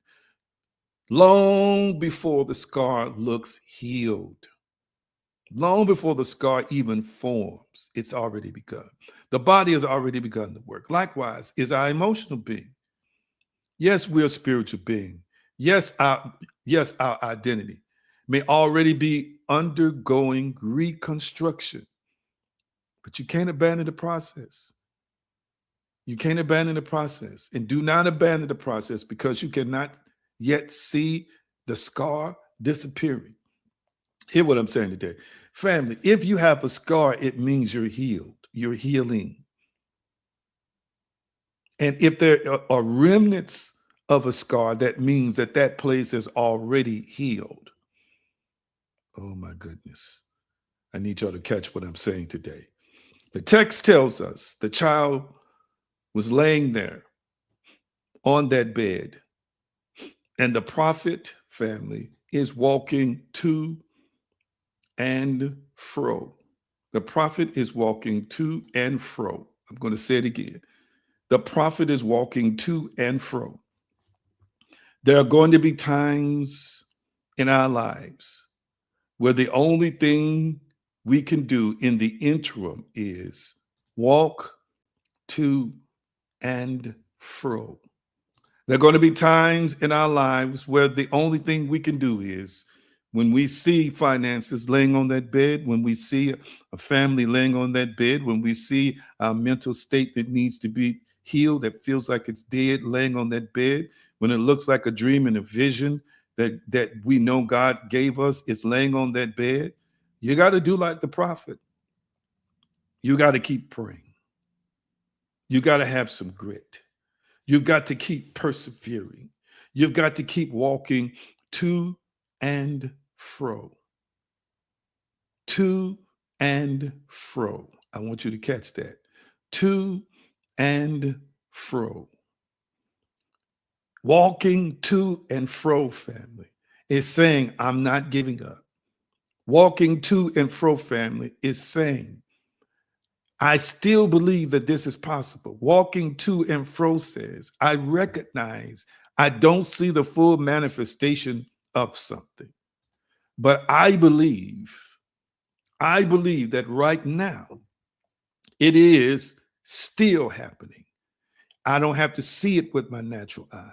Long before the scar looks healed, long before the scar even forms, it's already begun. The body has already begun to work. Likewise is our emotional being. Yes, we're a spiritual being. Yes, our identity may already be undergoing reconstruction, but you can't abandon the process. You can't abandon the process, and do not abandon the process because you cannot yet see the scar disappearing. Hear what I'm saying today. Family, if you have a scar, it means you're healed. You're healing. And if there are remnants of a scar, that means that that place is already healed. Oh my goodness. I need y'all to catch what I'm saying today. The text tells us the child was laying there on that bed, and the prophet family is walking to and fro. The prophet is walking to and fro. I'm going to say it again. The prophet is walking to and fro. There are going to be times in our lives where the only thing we can do in the interim is walk to and fro. There are going to be times in our lives where the only thing we can do is, when we see finances laying on that bed, when we see a family laying on that bed, when we see our mental state that needs to be healed, that feels like it's dead, laying on that bed, when it looks like a dream and a vision that we know God gave us, is laying on that bed, you got to do like the prophet. You got to keep praying. You got to have some grit. You've got to keep persevering. You've got to keep walking to and fro. To and fro. I want you to catch that. To and fro. Walking to and fro, family, is saying, I'm not giving up. Walking to and fro, family, is saying, I still believe that this is possible. Walking to and fro says, I recognize I don't see the full manifestation of something, but I believe that right now it is still happening. I don't have to see it with my natural eye.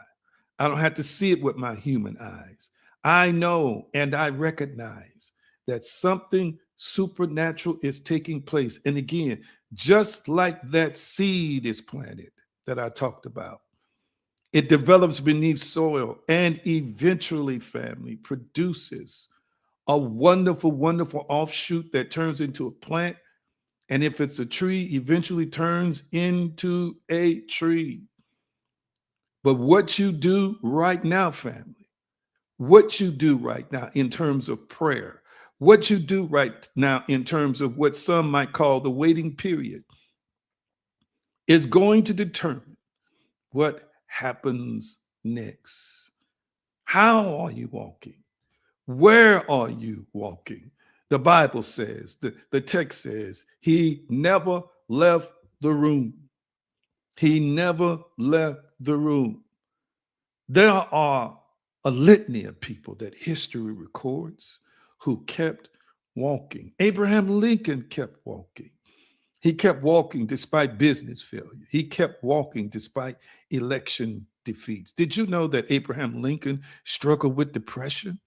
I don't have to see it with my human eyes. I know and I recognize that something supernatural is taking place. And again, just like that seed is planted that I talked about, it develops beneath soil and eventually, family, produces a wonderful, wonderful offshoot that turns into a plant. And if it's a tree, eventually turns into a tree. But what you do right now, family, what you do right now in terms of prayer, what you do right now in terms of what some might call the waiting period, is going to determine what happens next. How are you walking? Where are you walking? The Bible says, the text says, he never left the room. He never left the room. There are a litany of people that history records who kept walking. Abraham Lincoln kept walking. He kept walking despite business failure. He kept walking despite election defeats. Did you know that Abraham Lincoln struggled with depression?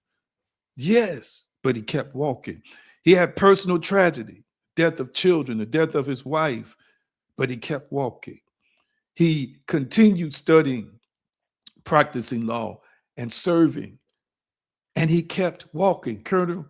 Yes, but he kept walking. He had personal tragedy, death of children, the death of his wife, but he kept walking. He continued studying, practicing law, and serving, and he kept walking. Colonel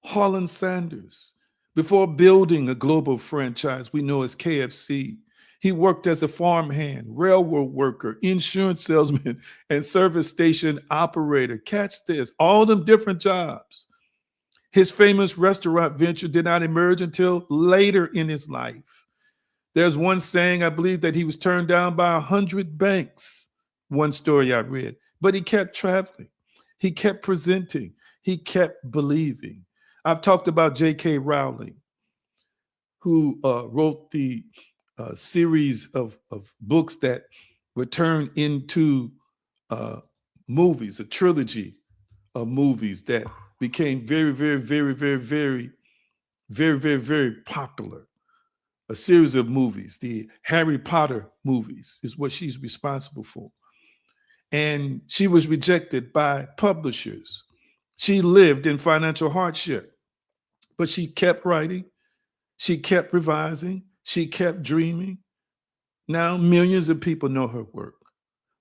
Harlan Sanders, before building a global franchise we know as KFC, he worked as a farmhand, railroad worker, insurance salesman, and service station operator. Catch this, all them different jobs. His famous restaurant venture did not emerge until later in his life. There's one saying, I believe, that he was turned down by 100 banks, one story I read, but he kept traveling. He kept presenting. He kept believing. I've talked about J.K. Rowling, who wrote the series of books that were turned into movies, a trilogy of movies that became very, very, very, very, very, very, very, very popular. A series of movies, the Harry Potter movies, is what she's responsible for. And she was rejected by publishers. She lived in financial hardship, but she kept writing. She kept revising. She kept dreaming. Now millions of people know her work.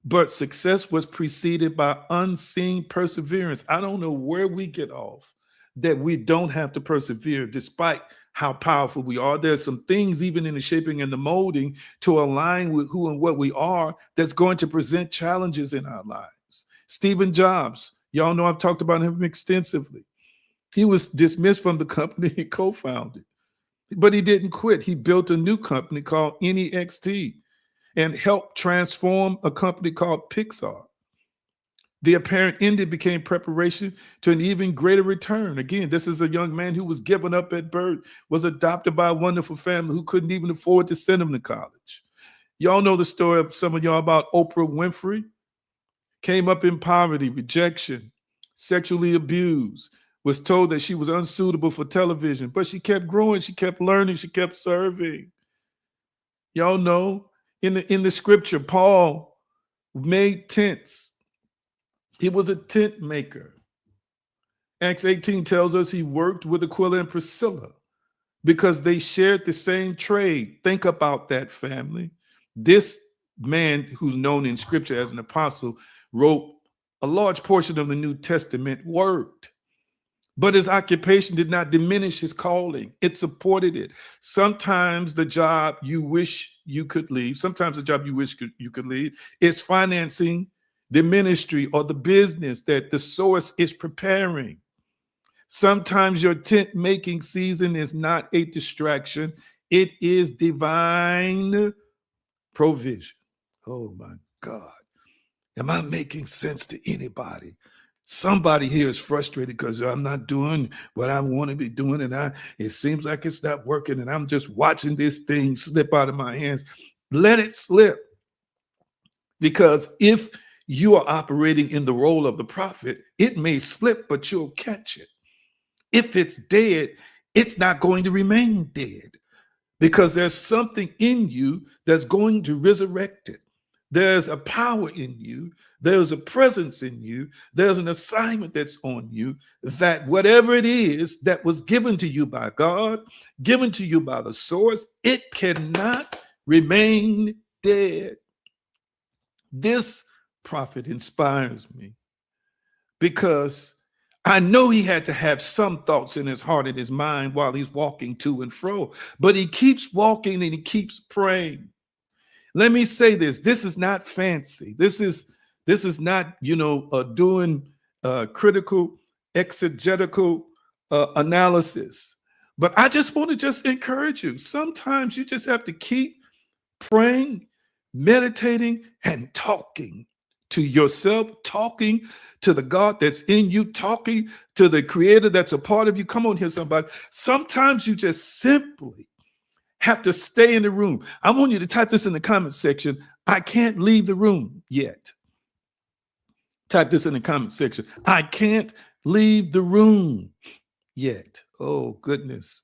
But success was preceded by unseen perseverance. I don't know where we get off that we don't have to persevere despite how powerful we are. There's some things even in the shaping and the molding to align with who and what we are that's going to present challenges in our lives. Stephen Jobs, y'all know I've talked about him extensively. He was dismissed from the company he co-founded, but he didn't quit. He built a new company called NEXT and helped transform a company called Pixar. The apparent ending became preparation to an even greater return. Again, this is a young man who was given up at birth, was adopted by a wonderful family who couldn't even afford to send him to college. Y'all know the story of some of y'all about Oprah Winfrey. Came up in poverty, rejection, sexually abused, was told that she was unsuitable for television, but she kept growing, she kept learning, she kept serving. Y'all know in the scripture, Paul made tents. He was a tent maker. Acts 18 tells us he worked with Aquila and Priscilla because they shared the same trade. Think about that, family. This man, who's known in scripture as an apostle, wrote a large portion of the New Testament, worked. But his occupation did not diminish his calling. It supported it. Sometimes the job you wish you could leave, sometimes the job you wish you could leave is financing the ministry or the business that the source is preparing. Sometimes your tent making season is not a distraction. It is divine provision. Oh my God. Am I making sense to anybody? Somebody here is frustrated because I'm not doing what I want to be doing, and it seems like it's not working, and I'm just watching this thing slip out of my hands. Let it slip. Because if you are operating in the role of the prophet, it may slip, but you'll catch it. If it's dead, it's not going to remain dead because there's something in you that's going to resurrect it. There's a power in you. There's a presence in you. There's an assignment that's on you, that whatever it is that was given to you by God, given to you by the source, it cannot remain dead. This prophet inspires me because I know he had to have some thoughts in his heart and his mind while he's walking to and fro, but he keeps walking and he keeps praying. Let me say this. This is not fancy. This is not, doing critical, exegetical analysis. But I just want to just encourage you. Sometimes you just have to keep praying, meditating, and talking to yourself, talking to the God that's in you, talking to the creator that's a part of you. Come on here, somebody. Sometimes you just simply have to stay in the room. I want you to type this in the comment section. I can't leave the room yet. Type this in the comment section. I can't leave the room yet. Oh, goodness.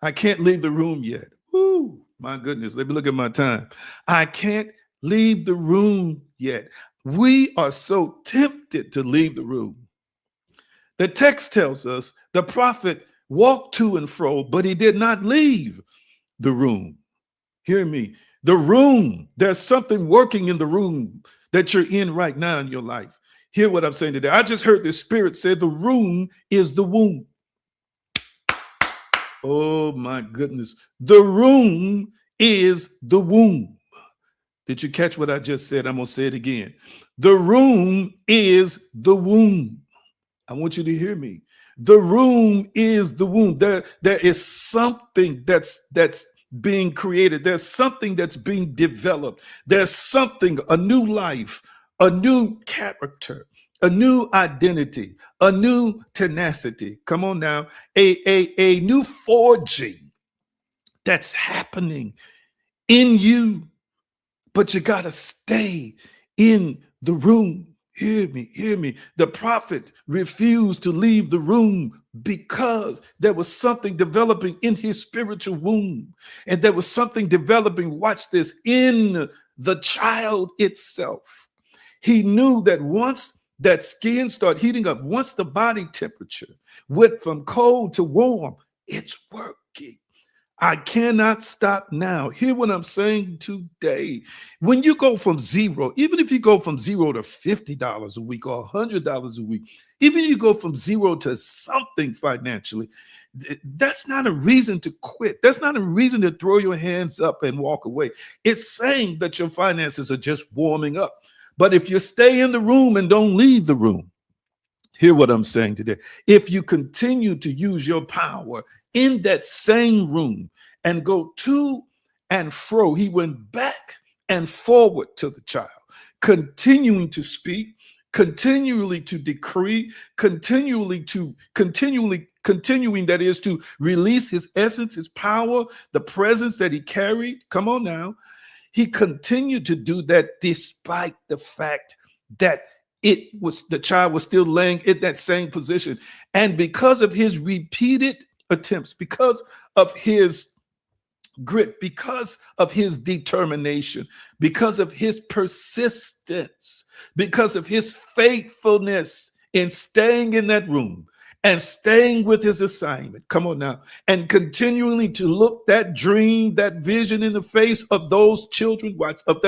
I can't leave the room yet. Ooh, my goodness. Let me look at my time. I can't leave the room yet. We are so tempted to leave the room. The text tells us the prophet walked to and fro, but he did not leave the room. Hear me. The room, there's something working in the room that you're in right now in your life. Hear what I'm saying today. I just heard the Spirit say the room is the womb. Oh my goodness. The room is the womb. Did you catch what I just said? I'm going to say it again. The room is the womb. I want you to hear me. The room is the womb. There is something that's being created. There's something that's being developed. There's something, a new life, a new character, a new identity, a new tenacity. Come on now. A new forging that's happening in you, but you got to stay in the room. Hear me, hear me. The prophet refused to leave the room because there was something developing in his spiritual womb. And there was something developing, watch this, in the child itself. He knew that once that skin started heating up, once the body temperature went from cold to warm, it's working. I cannot stop now. Hear what I'm saying today. When you go from zero, even if you go from zero to $50 a week or $100 a week, even if you go from zero to something financially, that's not a reason to quit. That's not a reason to throw your hands up and walk away. It's saying that your finances are just warming up. But if you stay in the room and don't leave the room, hear what I'm saying today. If you continue to use your power in that same room and go to and fro, he went back and forward to the child, continuing to speak, continually to decree, continuing, that is to release his essence, his power, the presence that he carried. Come on now. He continued to do that despite the fact that the child was still laying in that same position. And because of his repeated attempts, because of his grit, because of his determination, because of his persistence, because of his faithfulness in staying in that room and staying with his assignment. Come on now. And continually to look that dream, that vision in the face of those children, of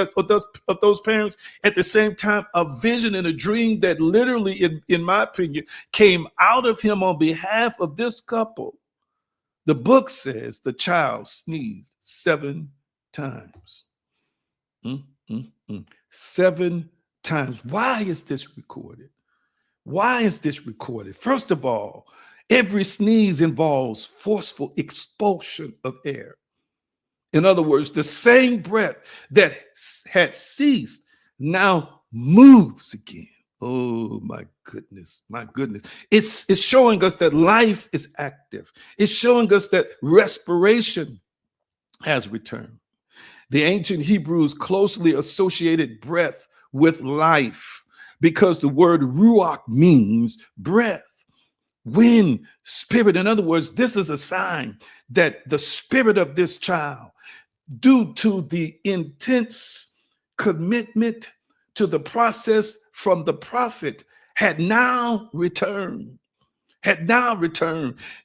those parents, at the same time, a vision and a dream that literally, in my opinion, came out of him on behalf of this couple. The book says the child sneezed 7 times. 7 times. Why is this recorded? Why is this recorded? First of all, every sneeze involves forceful expulsion of air. In other words, the same breath that had ceased now moves again. Oh, my goodness, my goodness. It's showing us that life is active. It's showing us that respiration has returned. The ancient Hebrews closely associated breath with life because the word ruach means breath, wind, spirit. In other words, this is a sign that the spirit of this child, due to the intense commitment to the process from the prophet had now returned.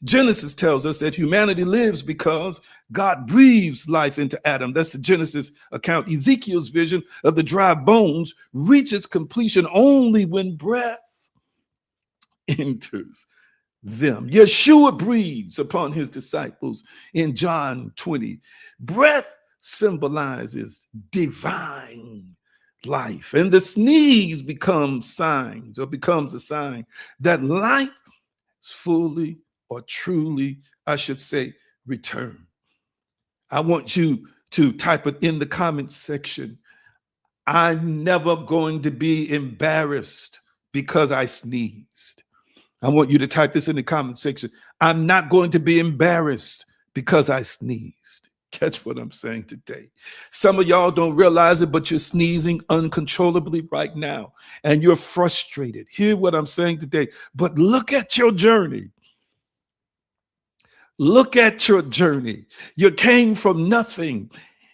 Genesis tells us that humanity lives because God breathes life into Adam. That's the Genesis account. Ezekiel's vision of the dry bones reaches completion only when breath enters them. Yeshua breathes upon his disciples in John 20. Breath symbolizes divine life, and the sneeze becomes a sign that life is fully or truly, I should say, returned. I want you to type it in the comment section. I'm never going to be embarrassed because I sneezed. I want you to type this in the comment section. I'm not going to be embarrassed because I sneezed. Catch what I'm saying today. Some of y'all don't realize it, but you're sneezing uncontrollably right now, and you're frustrated. Hear what I'm saying today. But look at your journey. Look at your journey. You came from nothing.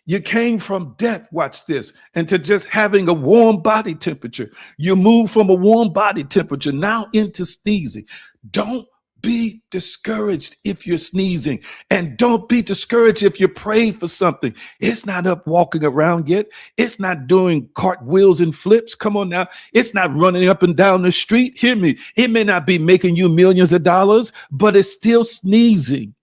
You came from death, watch this, and to just having a warm body temperature. You move from a warm body temperature now into sneezing. Don't be discouraged if you're sneezing, and don't be discouraged if you prayed for something. It's not up walking around yet. It's not doing cartwheels and flips. Come on now. It's not running up and down the street. Hear me. It may not be making you millions of dollars, but it's still sneezing.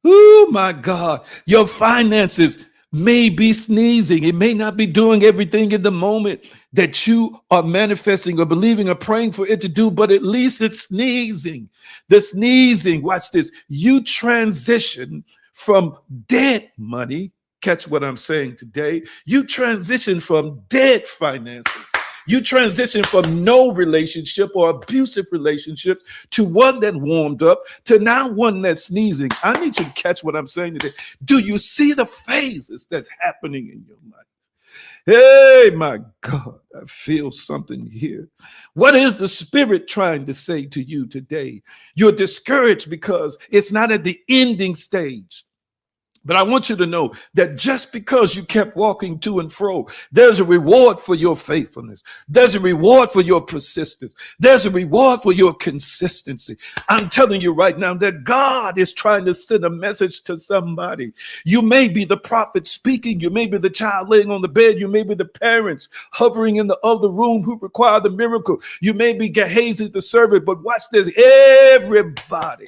Oh my God, your finances may be sneezing. It may not be doing everything in the moment that you are manifesting or believing or praying for it to do, but at least it's sneezing. The sneezing, watch this, you transition from dead money. Catch what I'm saying today. You transition from dead finances. You transition from no relationship or abusive relationships to one that warmed up to now one that's sneezing. I need you to catch what I'm saying today. Do you see the phases that's happening in your life? Hey, my God, I feel something here. What is the Spirit trying to say to you today? You're discouraged because it's not at the ending stage. But I want you to know that just because you kept walking to and fro, there's a reward for your faithfulness. There's a reward for your persistence. There's a reward for your consistency. I'm telling you right now that God is trying to send a message to somebody. You may be the prophet speaking. You may be the child laying on the bed. You may be the parents hovering in the other room who require the miracle. You may be Gehazi the servant, but watch this. Everybody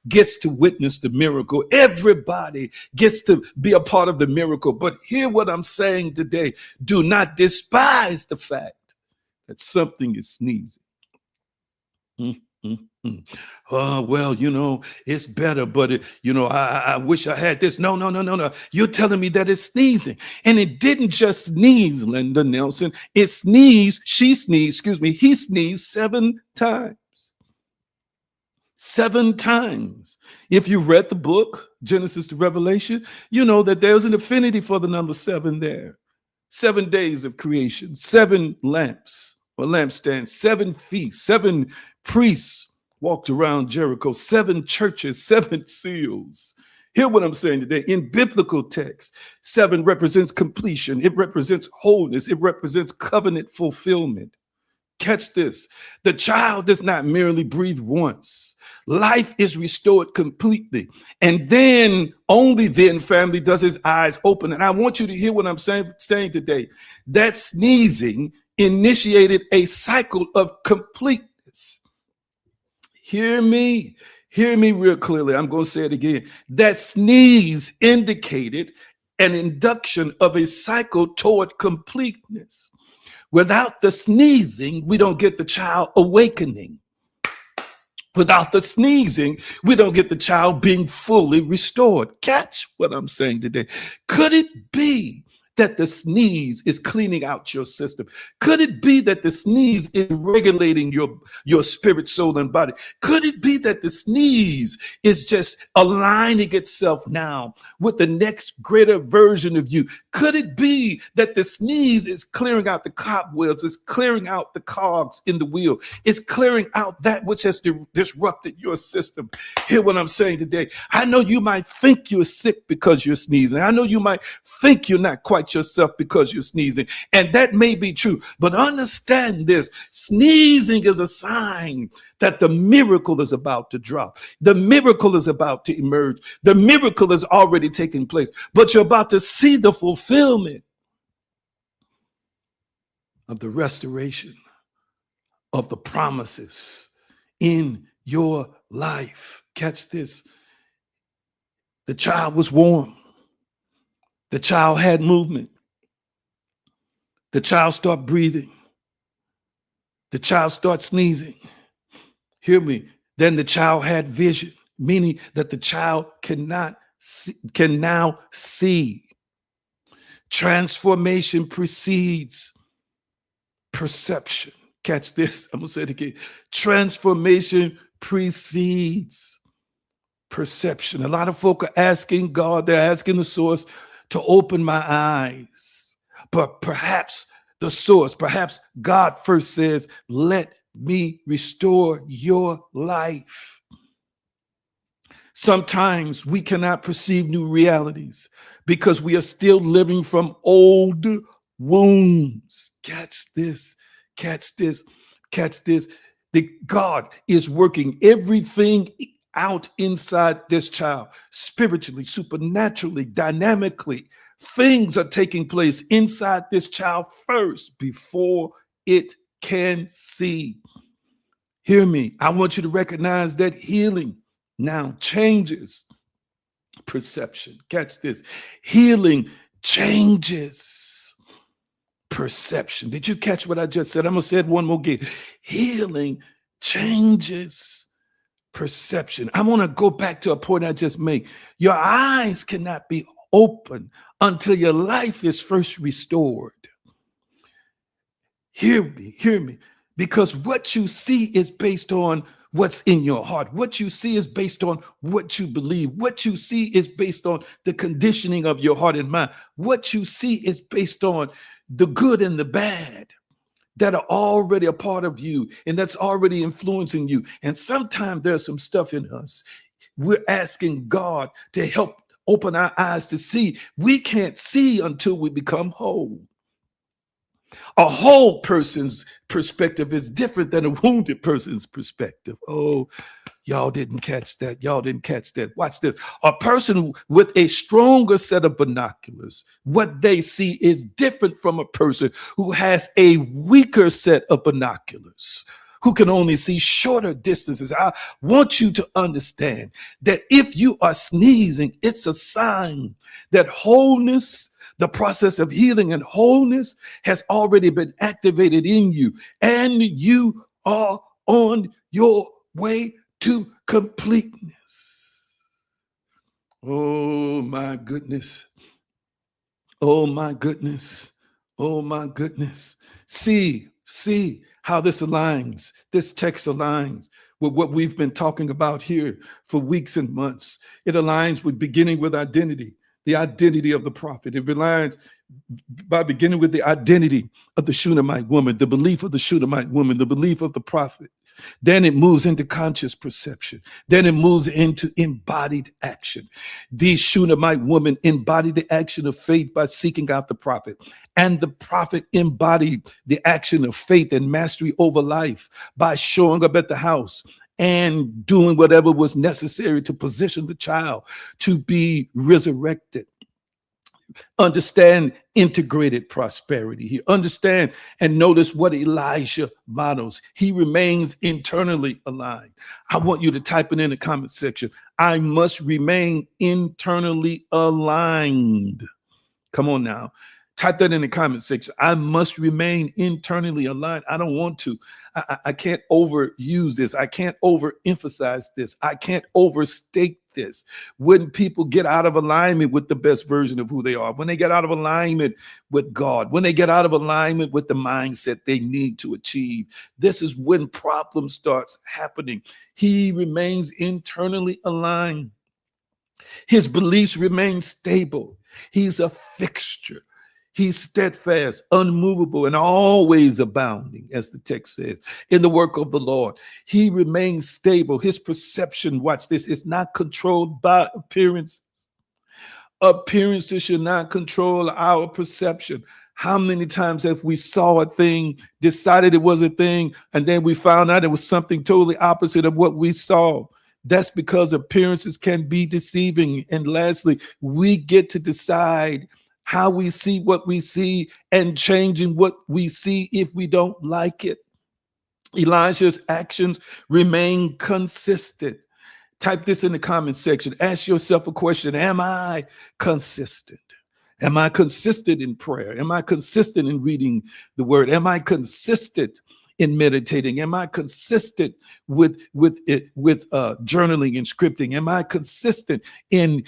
gets to witness the miracle. Everybody gets to be a part of the miracle. But hear what I'm saying today. Do not despise the fact that something is sneezing. Oh, well, it's better, but I wish I had this. No. You're telling me that it's sneezing. And it didn't just sneeze, Linda Nelson. It sneezed, he sneezed 7 times. 7 times. If you read the book, Genesis to Revelation, you know that there's an affinity for the number 7 there. 7 days of creation, 7 lamps or lampstands, 7 feasts, 7 priests walked around Jericho, 7 churches, 7 seals. Hear what I'm saying today. In biblical text, 7 represents completion. It represents wholeness. It represents covenant fulfillment. Catch this. The child does not merely breathe once. Life is restored completely. And then, only then, family, does his eyes open. And I want you to hear what I'm saying today. That sneezing initiated a cycle of completeness. Hear me real clearly. I'm going to say it again. That sneeze indicated an induction of a cycle toward completeness. Without the sneezing, we don't get the child awakening. Without the sneezing, we don't get the child being fully restored. Catch what I'm saying today. Could it be that the sneeze is cleaning out your system? Could it be that the sneeze is regulating your spirit, soul, and body? Could it be that the sneeze is just aligning itself now with the next greater version of you? Could it be that the sneeze is clearing out the cobwebs, it's clearing out the cogs in the wheel, it's clearing out that which has disrupted your system? Hear what I'm saying today. I know you might think you're sick because you're sneezing. I know you might think you're not quite yourself because you're sneezing. And that may be true. But understand this. Sneezing is a sign that the miracle is about to drop. The miracle is about to emerge. The miracle is already taking place. But you're about to see the fulfillment of the restoration of the promises in your life. Catch this. The child was warm. The child had movement. The child started breathing. The child started sneezing. Hear me. Then the child had vision, meaning that the child can now see. Transformation precedes perception. Catch this. I'm going to say it again. Transformation precedes perception. A lot of folk are asking God, they're asking the source to open my eyes. But perhaps the source, perhaps God first says, let me restore your life. Sometimes we cannot perceive new realities because we are still living from old wounds. Catch this, catch this, catch this. God is working everything out inside this child, spiritually, supernaturally, dynamically. Things are taking place inside this child first before it can see. Hear me. I want you to recognize that healing now changes perception. Catch this. Healing changes perception. Did you catch what I just said? I'm going to say it one more again. Healing changes perception. I want to go back to a point I just made. Your eyes cannot be open until your life is first restored. Hear me, because what you see is based on what's in your heart. What you see is based on what you believe. What you see is based on the conditioning of your heart and mind. What you see is based on the good and the bad that are already a part of you and that's already influencing you. And sometimes there's some stuff in us. We're asking God to help open our eyes to see. We can't see until we become whole. A whole person's perspective is different than a wounded person's perspective. Oh, y'all didn't catch that. Y'all didn't catch that. Watch this. A person with a stronger set of binoculars, what they see is different from a person who has a weaker set of binoculars, who can only see shorter distances. I want you to understand that if you are sneezing, it's a sign that wholeness, the process of healing and wholeness, has already been activated in you, and you are on your way to completeness. Oh my goodness. Oh my goodness. Oh my goodness. See how this aligns, this text aligns with what we've been talking about here for weeks and months. It aligns with beginning with identity, the identity of the prophet. It aligns by beginning with the identity of the Shunammite woman, the belief of the Shunammite woman, the belief of the prophet. Then it moves into conscious perception. Then it moves into embodied action. The Shunammite woman embodied the action of faith by seeking out the prophet. And the prophet embodied the action of faith and mastery over life by showing up at the house and doing whatever was necessary to position the child to be resurrected. Understand integrated prosperity here. Understand and notice what Elijah models. He remains internally aligned. I want you to type it in the comment section. I must remain internally aligned. Come on now. Type that in the comment section. I must remain internally aligned. I don't want to. I can't overuse this. I can't overemphasize this. I can't overstate this. When people get out of alignment with the best version of who they are, when they get out of alignment with God, when they get out of alignment with the mindset they need to achieve, this is when problem starts happening. He remains internally aligned. His beliefs remain stable. He's a fixture. He's steadfast, unmovable, and always abounding, as the text says, in the work of the Lord. He remains stable. His perception, watch this, is not controlled by appearances. Appearances should not control our perception. How many times have we saw a thing, decided it was a thing, and then we found out it was something totally opposite of what we saw? That's because appearances can be deceiving. And lastly, we get to decide how we see what we see and changing what we see if we don't like it. Elijah's actions remain consistent. Type this in the comment section. Ask yourself a question. Am I consistent? Am I consistent in prayer? Am I consistent in reading the word? Am I consistent in meditating? Am I consistent with journaling and scripting? Am I consistent in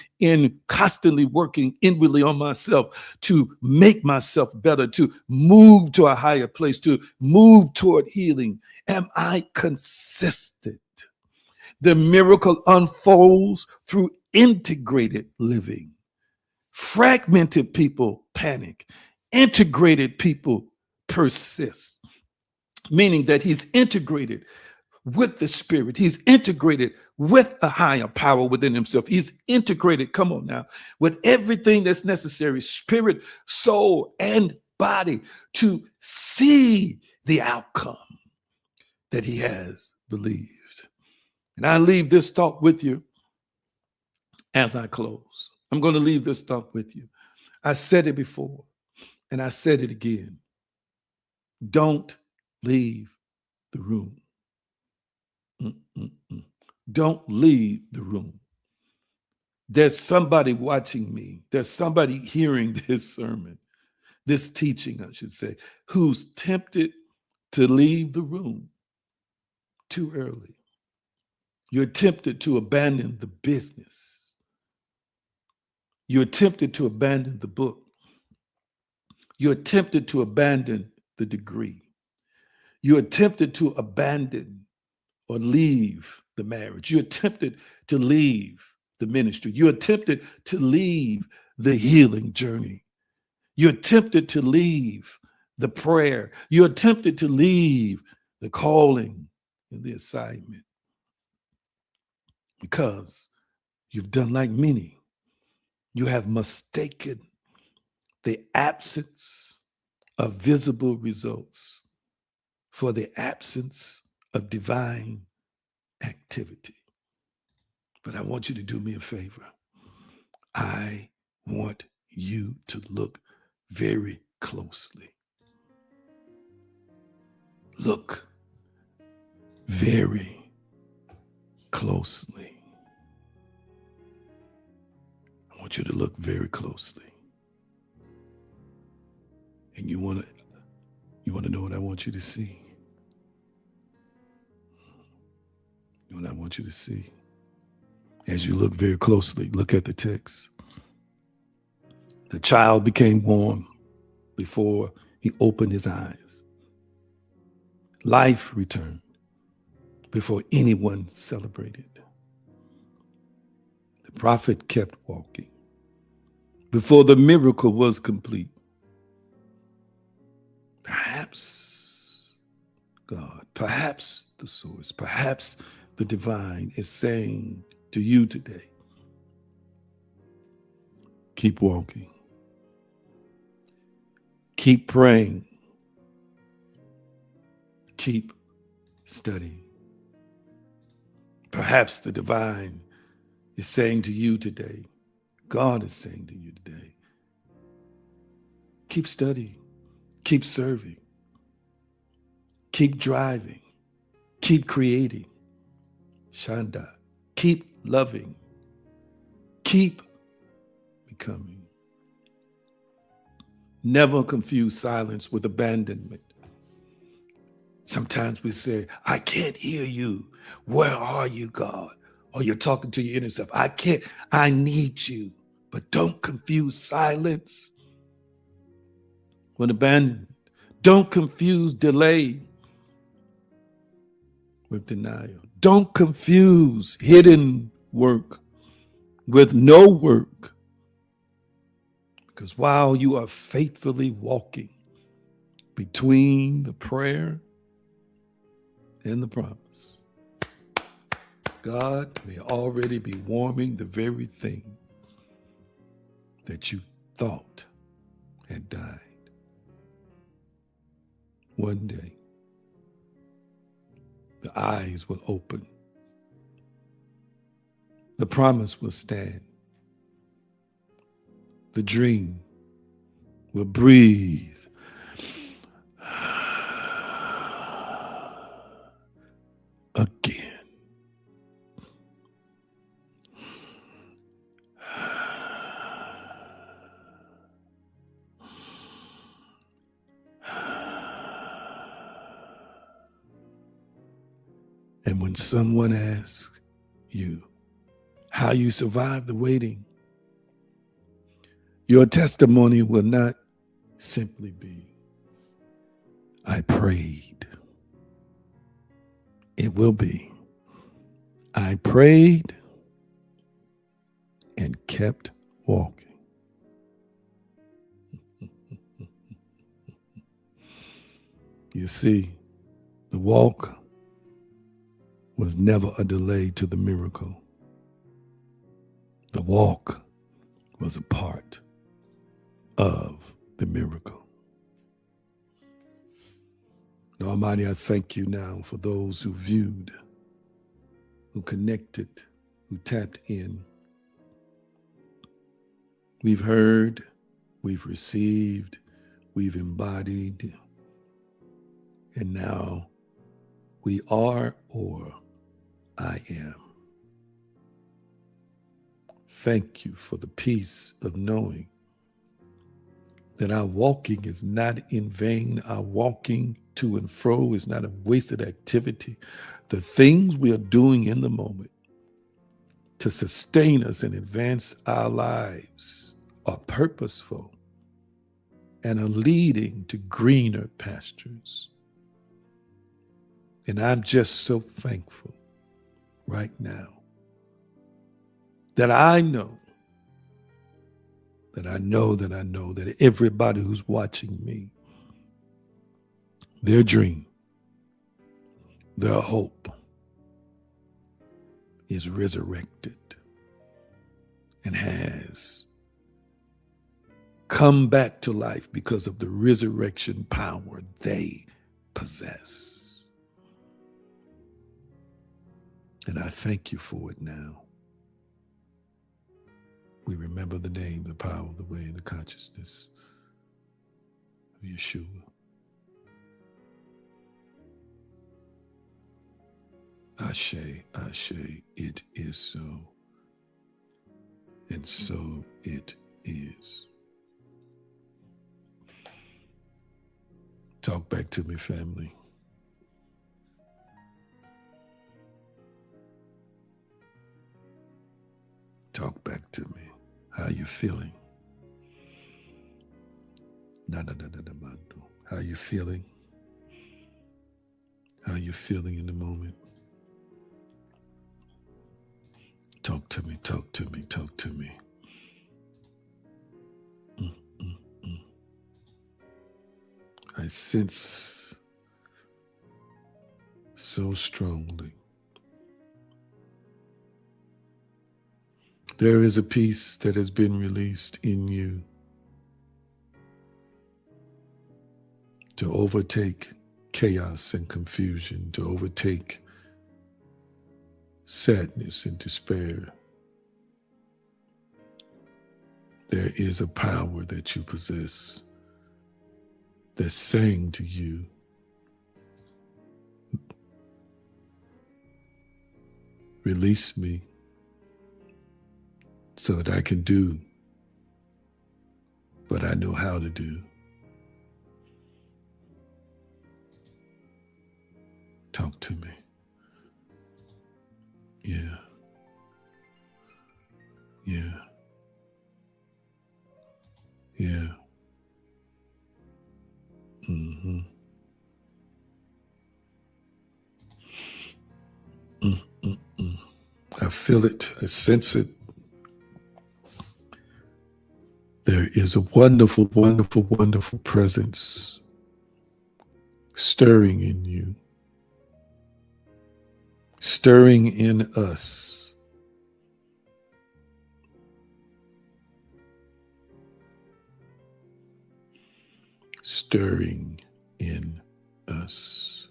constantly working inwardly on myself to make myself better, to move to a higher place, to move toward healing? Am I consistent? The miracle unfolds through integrated living. Fragmented people panic. Integrated people persist. Meaning that he's integrated with the Spirit. He's integrated with a higher power within himself. He's integrated, come on now, with everything that's necessary, spirit, soul, and body, to see the outcome that he has believed. And I leave this thought with you as I close. I'm going to leave this thought with you. I said it before, and I said it again. Don't leave the room. Don't leave the room. There's somebody watching me. There's somebody hearing this sermon, this teaching, I should say, who's tempted to leave the room too early. You're tempted to abandon the business. You're tempted to abandon the book. You're tempted to abandon the degree. You're tempted to abandon or leave the marriage. You're tempted to leave the ministry. You're tempted to leave the healing journey. You're tempted to leave the prayer. You're tempted to leave the calling and the assignment because you've done like many. You have mistaken the absence of visible results for the absence of divine activity. But I want you to do me a favor. I want you to look very closely. Look very closely. I want you to look very closely. And you want to know what I want you to see? You know what I want you to see? As you look very closely, look at the text. The child became warm before he opened his eyes. Life returned before anyone celebrated. The prophet kept walking before the miracle was complete. Perhaps God, perhaps the source, perhaps the divine is saying to you today, keep walking, keep praying, keep studying. Perhaps the divine is saying to you today, God is saying to you today, keep studying, keep serving, keep driving, keep creating, Shanda, keep loving, keep becoming. Never confuse silence with abandonment. Sometimes we say, I can't hear you. Where are you, God? Or you're talking to your inner self. I need you. But don't confuse silence with abandonment. Don't confuse delay with denial. Don't confuse hidden work with no work. Because while you are faithfully walking between the prayer and the promise, God may already be warming the very thing that you thought had died. One day, the eyes will open. The promise will stand. The dream will breathe. Again. And when someone asks you how you survived the waiting, your testimony will not simply be, I prayed. It will be, I prayed and kept walking. You see, the walk was never a delay to the miracle. The walk was a part of the miracle. Almighty, I thank you now for those who viewed, who connected, who tapped in. We've heard, we've received, we've embodied, and now we are, or I am. Thank you for the peace of knowing that our walking is not in vain. Our walking to and fro is not a wasted activity. The things we are doing in the moment to sustain us and advance our lives are purposeful and are leading to greener pastures. And I'm just so thankful right now that I know that everybody who's watching me, their dream, their hope is resurrected and has come back to life because of the resurrection power they possess. And I thank you for it now. We remember the name, the power, the way, and the consciousness of Yeshua. Ashe, Ashe, it is so. And so it is. Talk back to me, family. Talk back to me. How you feeling? How you feeling? How you feeling in the moment? Talk to me, talk to me, talk to me. I sense so strongly there is a peace that has been released in you to overtake chaos and confusion, to overtake sadness and despair. There is a power that you possess that's saying to you, release me so that I can do what I know how to do. Talk to me. Yeah. feel it. I sense it. There is a wonderful, wonderful, wonderful presence stirring in you, stirring in us. Stirring in us.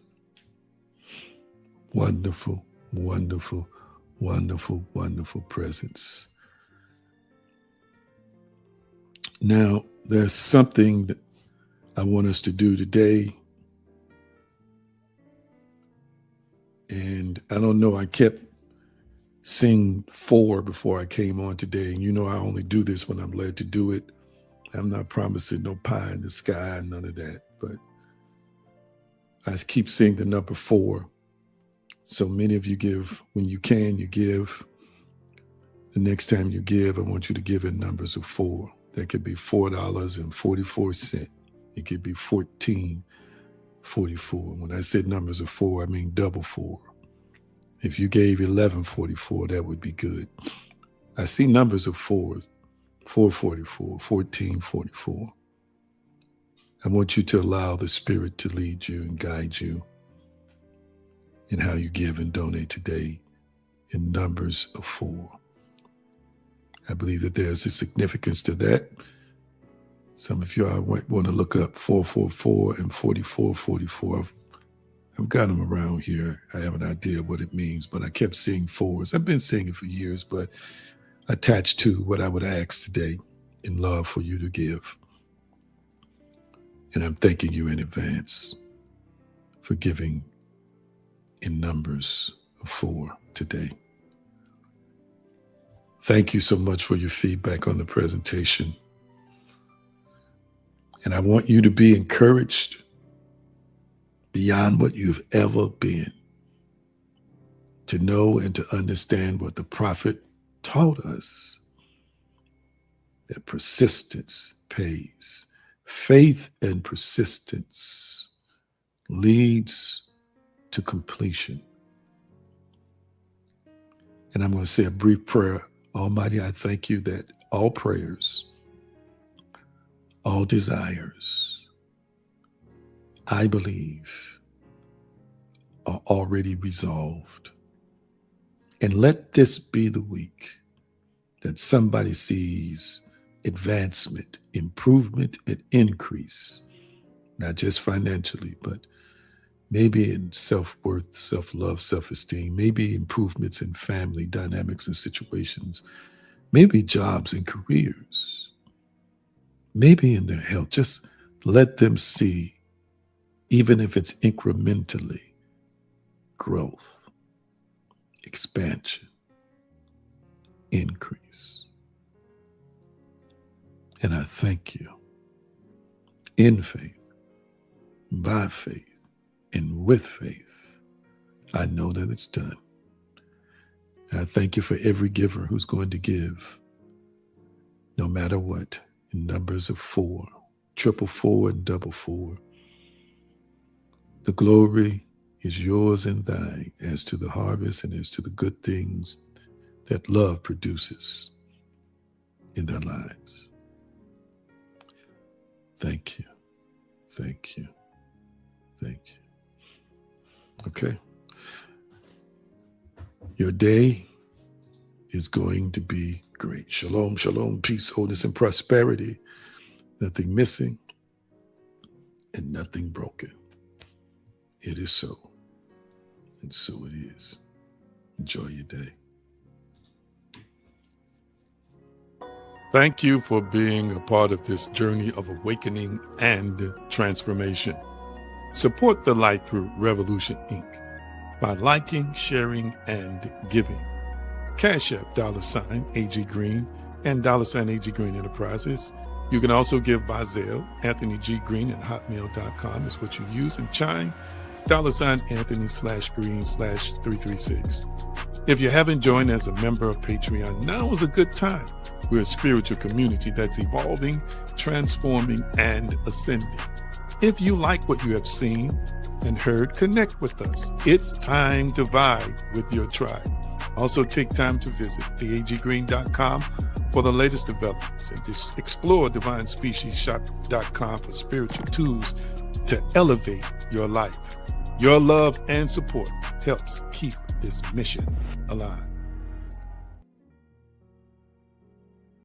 Wonderful, wonderful, wonderful, wonderful presence. Now, there's something that I want us to do today. And I don't know, I kept seeing 4 before I came on today. And I only do this when I'm led to do it. I'm not promising no pie in the sky, none of that. But I keep seeing the number 4. So many of you give, when you can, you give. The next time you give, I want you to give in numbers of 4. That could be $4.44. It could be $14.44. When I said numbers of 4, I mean double 4. If you gave $11.44, that would be good. I see numbers of 4s, $4.44, $14.44. I want you to allow the Spirit to lead you and guide you in how you give and donate today in numbers of 4. I believe that there's a significance to that. Some of you want to look up 444 and 4444. I've got them around here. I have an idea what it means, but I kept seeing 4s. I've been saying it for years, but attached to what I would ask today in love for you to give. And I'm thanking you in advance for giving in numbers of 4 today. Thank you so much for your feedback on the presentation. And I want you to be encouraged beyond what you've ever been, to know and to understand what the prophet taught us, that persistence pays. Faith and persistence leads to completion. And I'm going to say a brief prayer. Almighty, I thank you that all prayers, all desires, I believe, are already resolved. And let this be the week that somebody sees advancement, improvement, and increase, not just financially, but maybe in self-worth, self-love, self-esteem, maybe improvements in family dynamics and situations, maybe jobs and careers, maybe in their health. Just let them see, even if it's incrementally, growth, expansion, increase. And I thank you in faith, by faith, and with faith. I know that it's done. I thank you for every giver who's going to give, no matter what, in numbers of 4, triple 4 and double 4. The glory is yours and thine as to the harvest and as to the good things that love produces in their lives. Thank you. Thank you. Thank you. Okay. Your day is going to be great. Shalom, shalom, peace, wholeness, and prosperity. Nothing missing and nothing broken. It is so, and so it is. Enjoy your day. Thank you for being a part of this journey of awakening and transformation. Support the light through Revolution Inc. by liking, sharing, and giving. Cash App $AG Green and $AG Green Enterprises. You can also give by Zelle. Anthony G. Green at hotmail.com is what you use. And Chime $Anthony/Green/336. If you haven't joined as a member of Patreon, now is a good time. We're a spiritual community that's evolving, transforming, and ascending. If you like what you have seen and heard, connect with us. It's time to vibe with your tribe. Also, take time to visit theaggreen.com for the latest developments and just explore divinespeciesshop.com for spiritual tools to elevate your life. Your love and support helps keep this mission alive.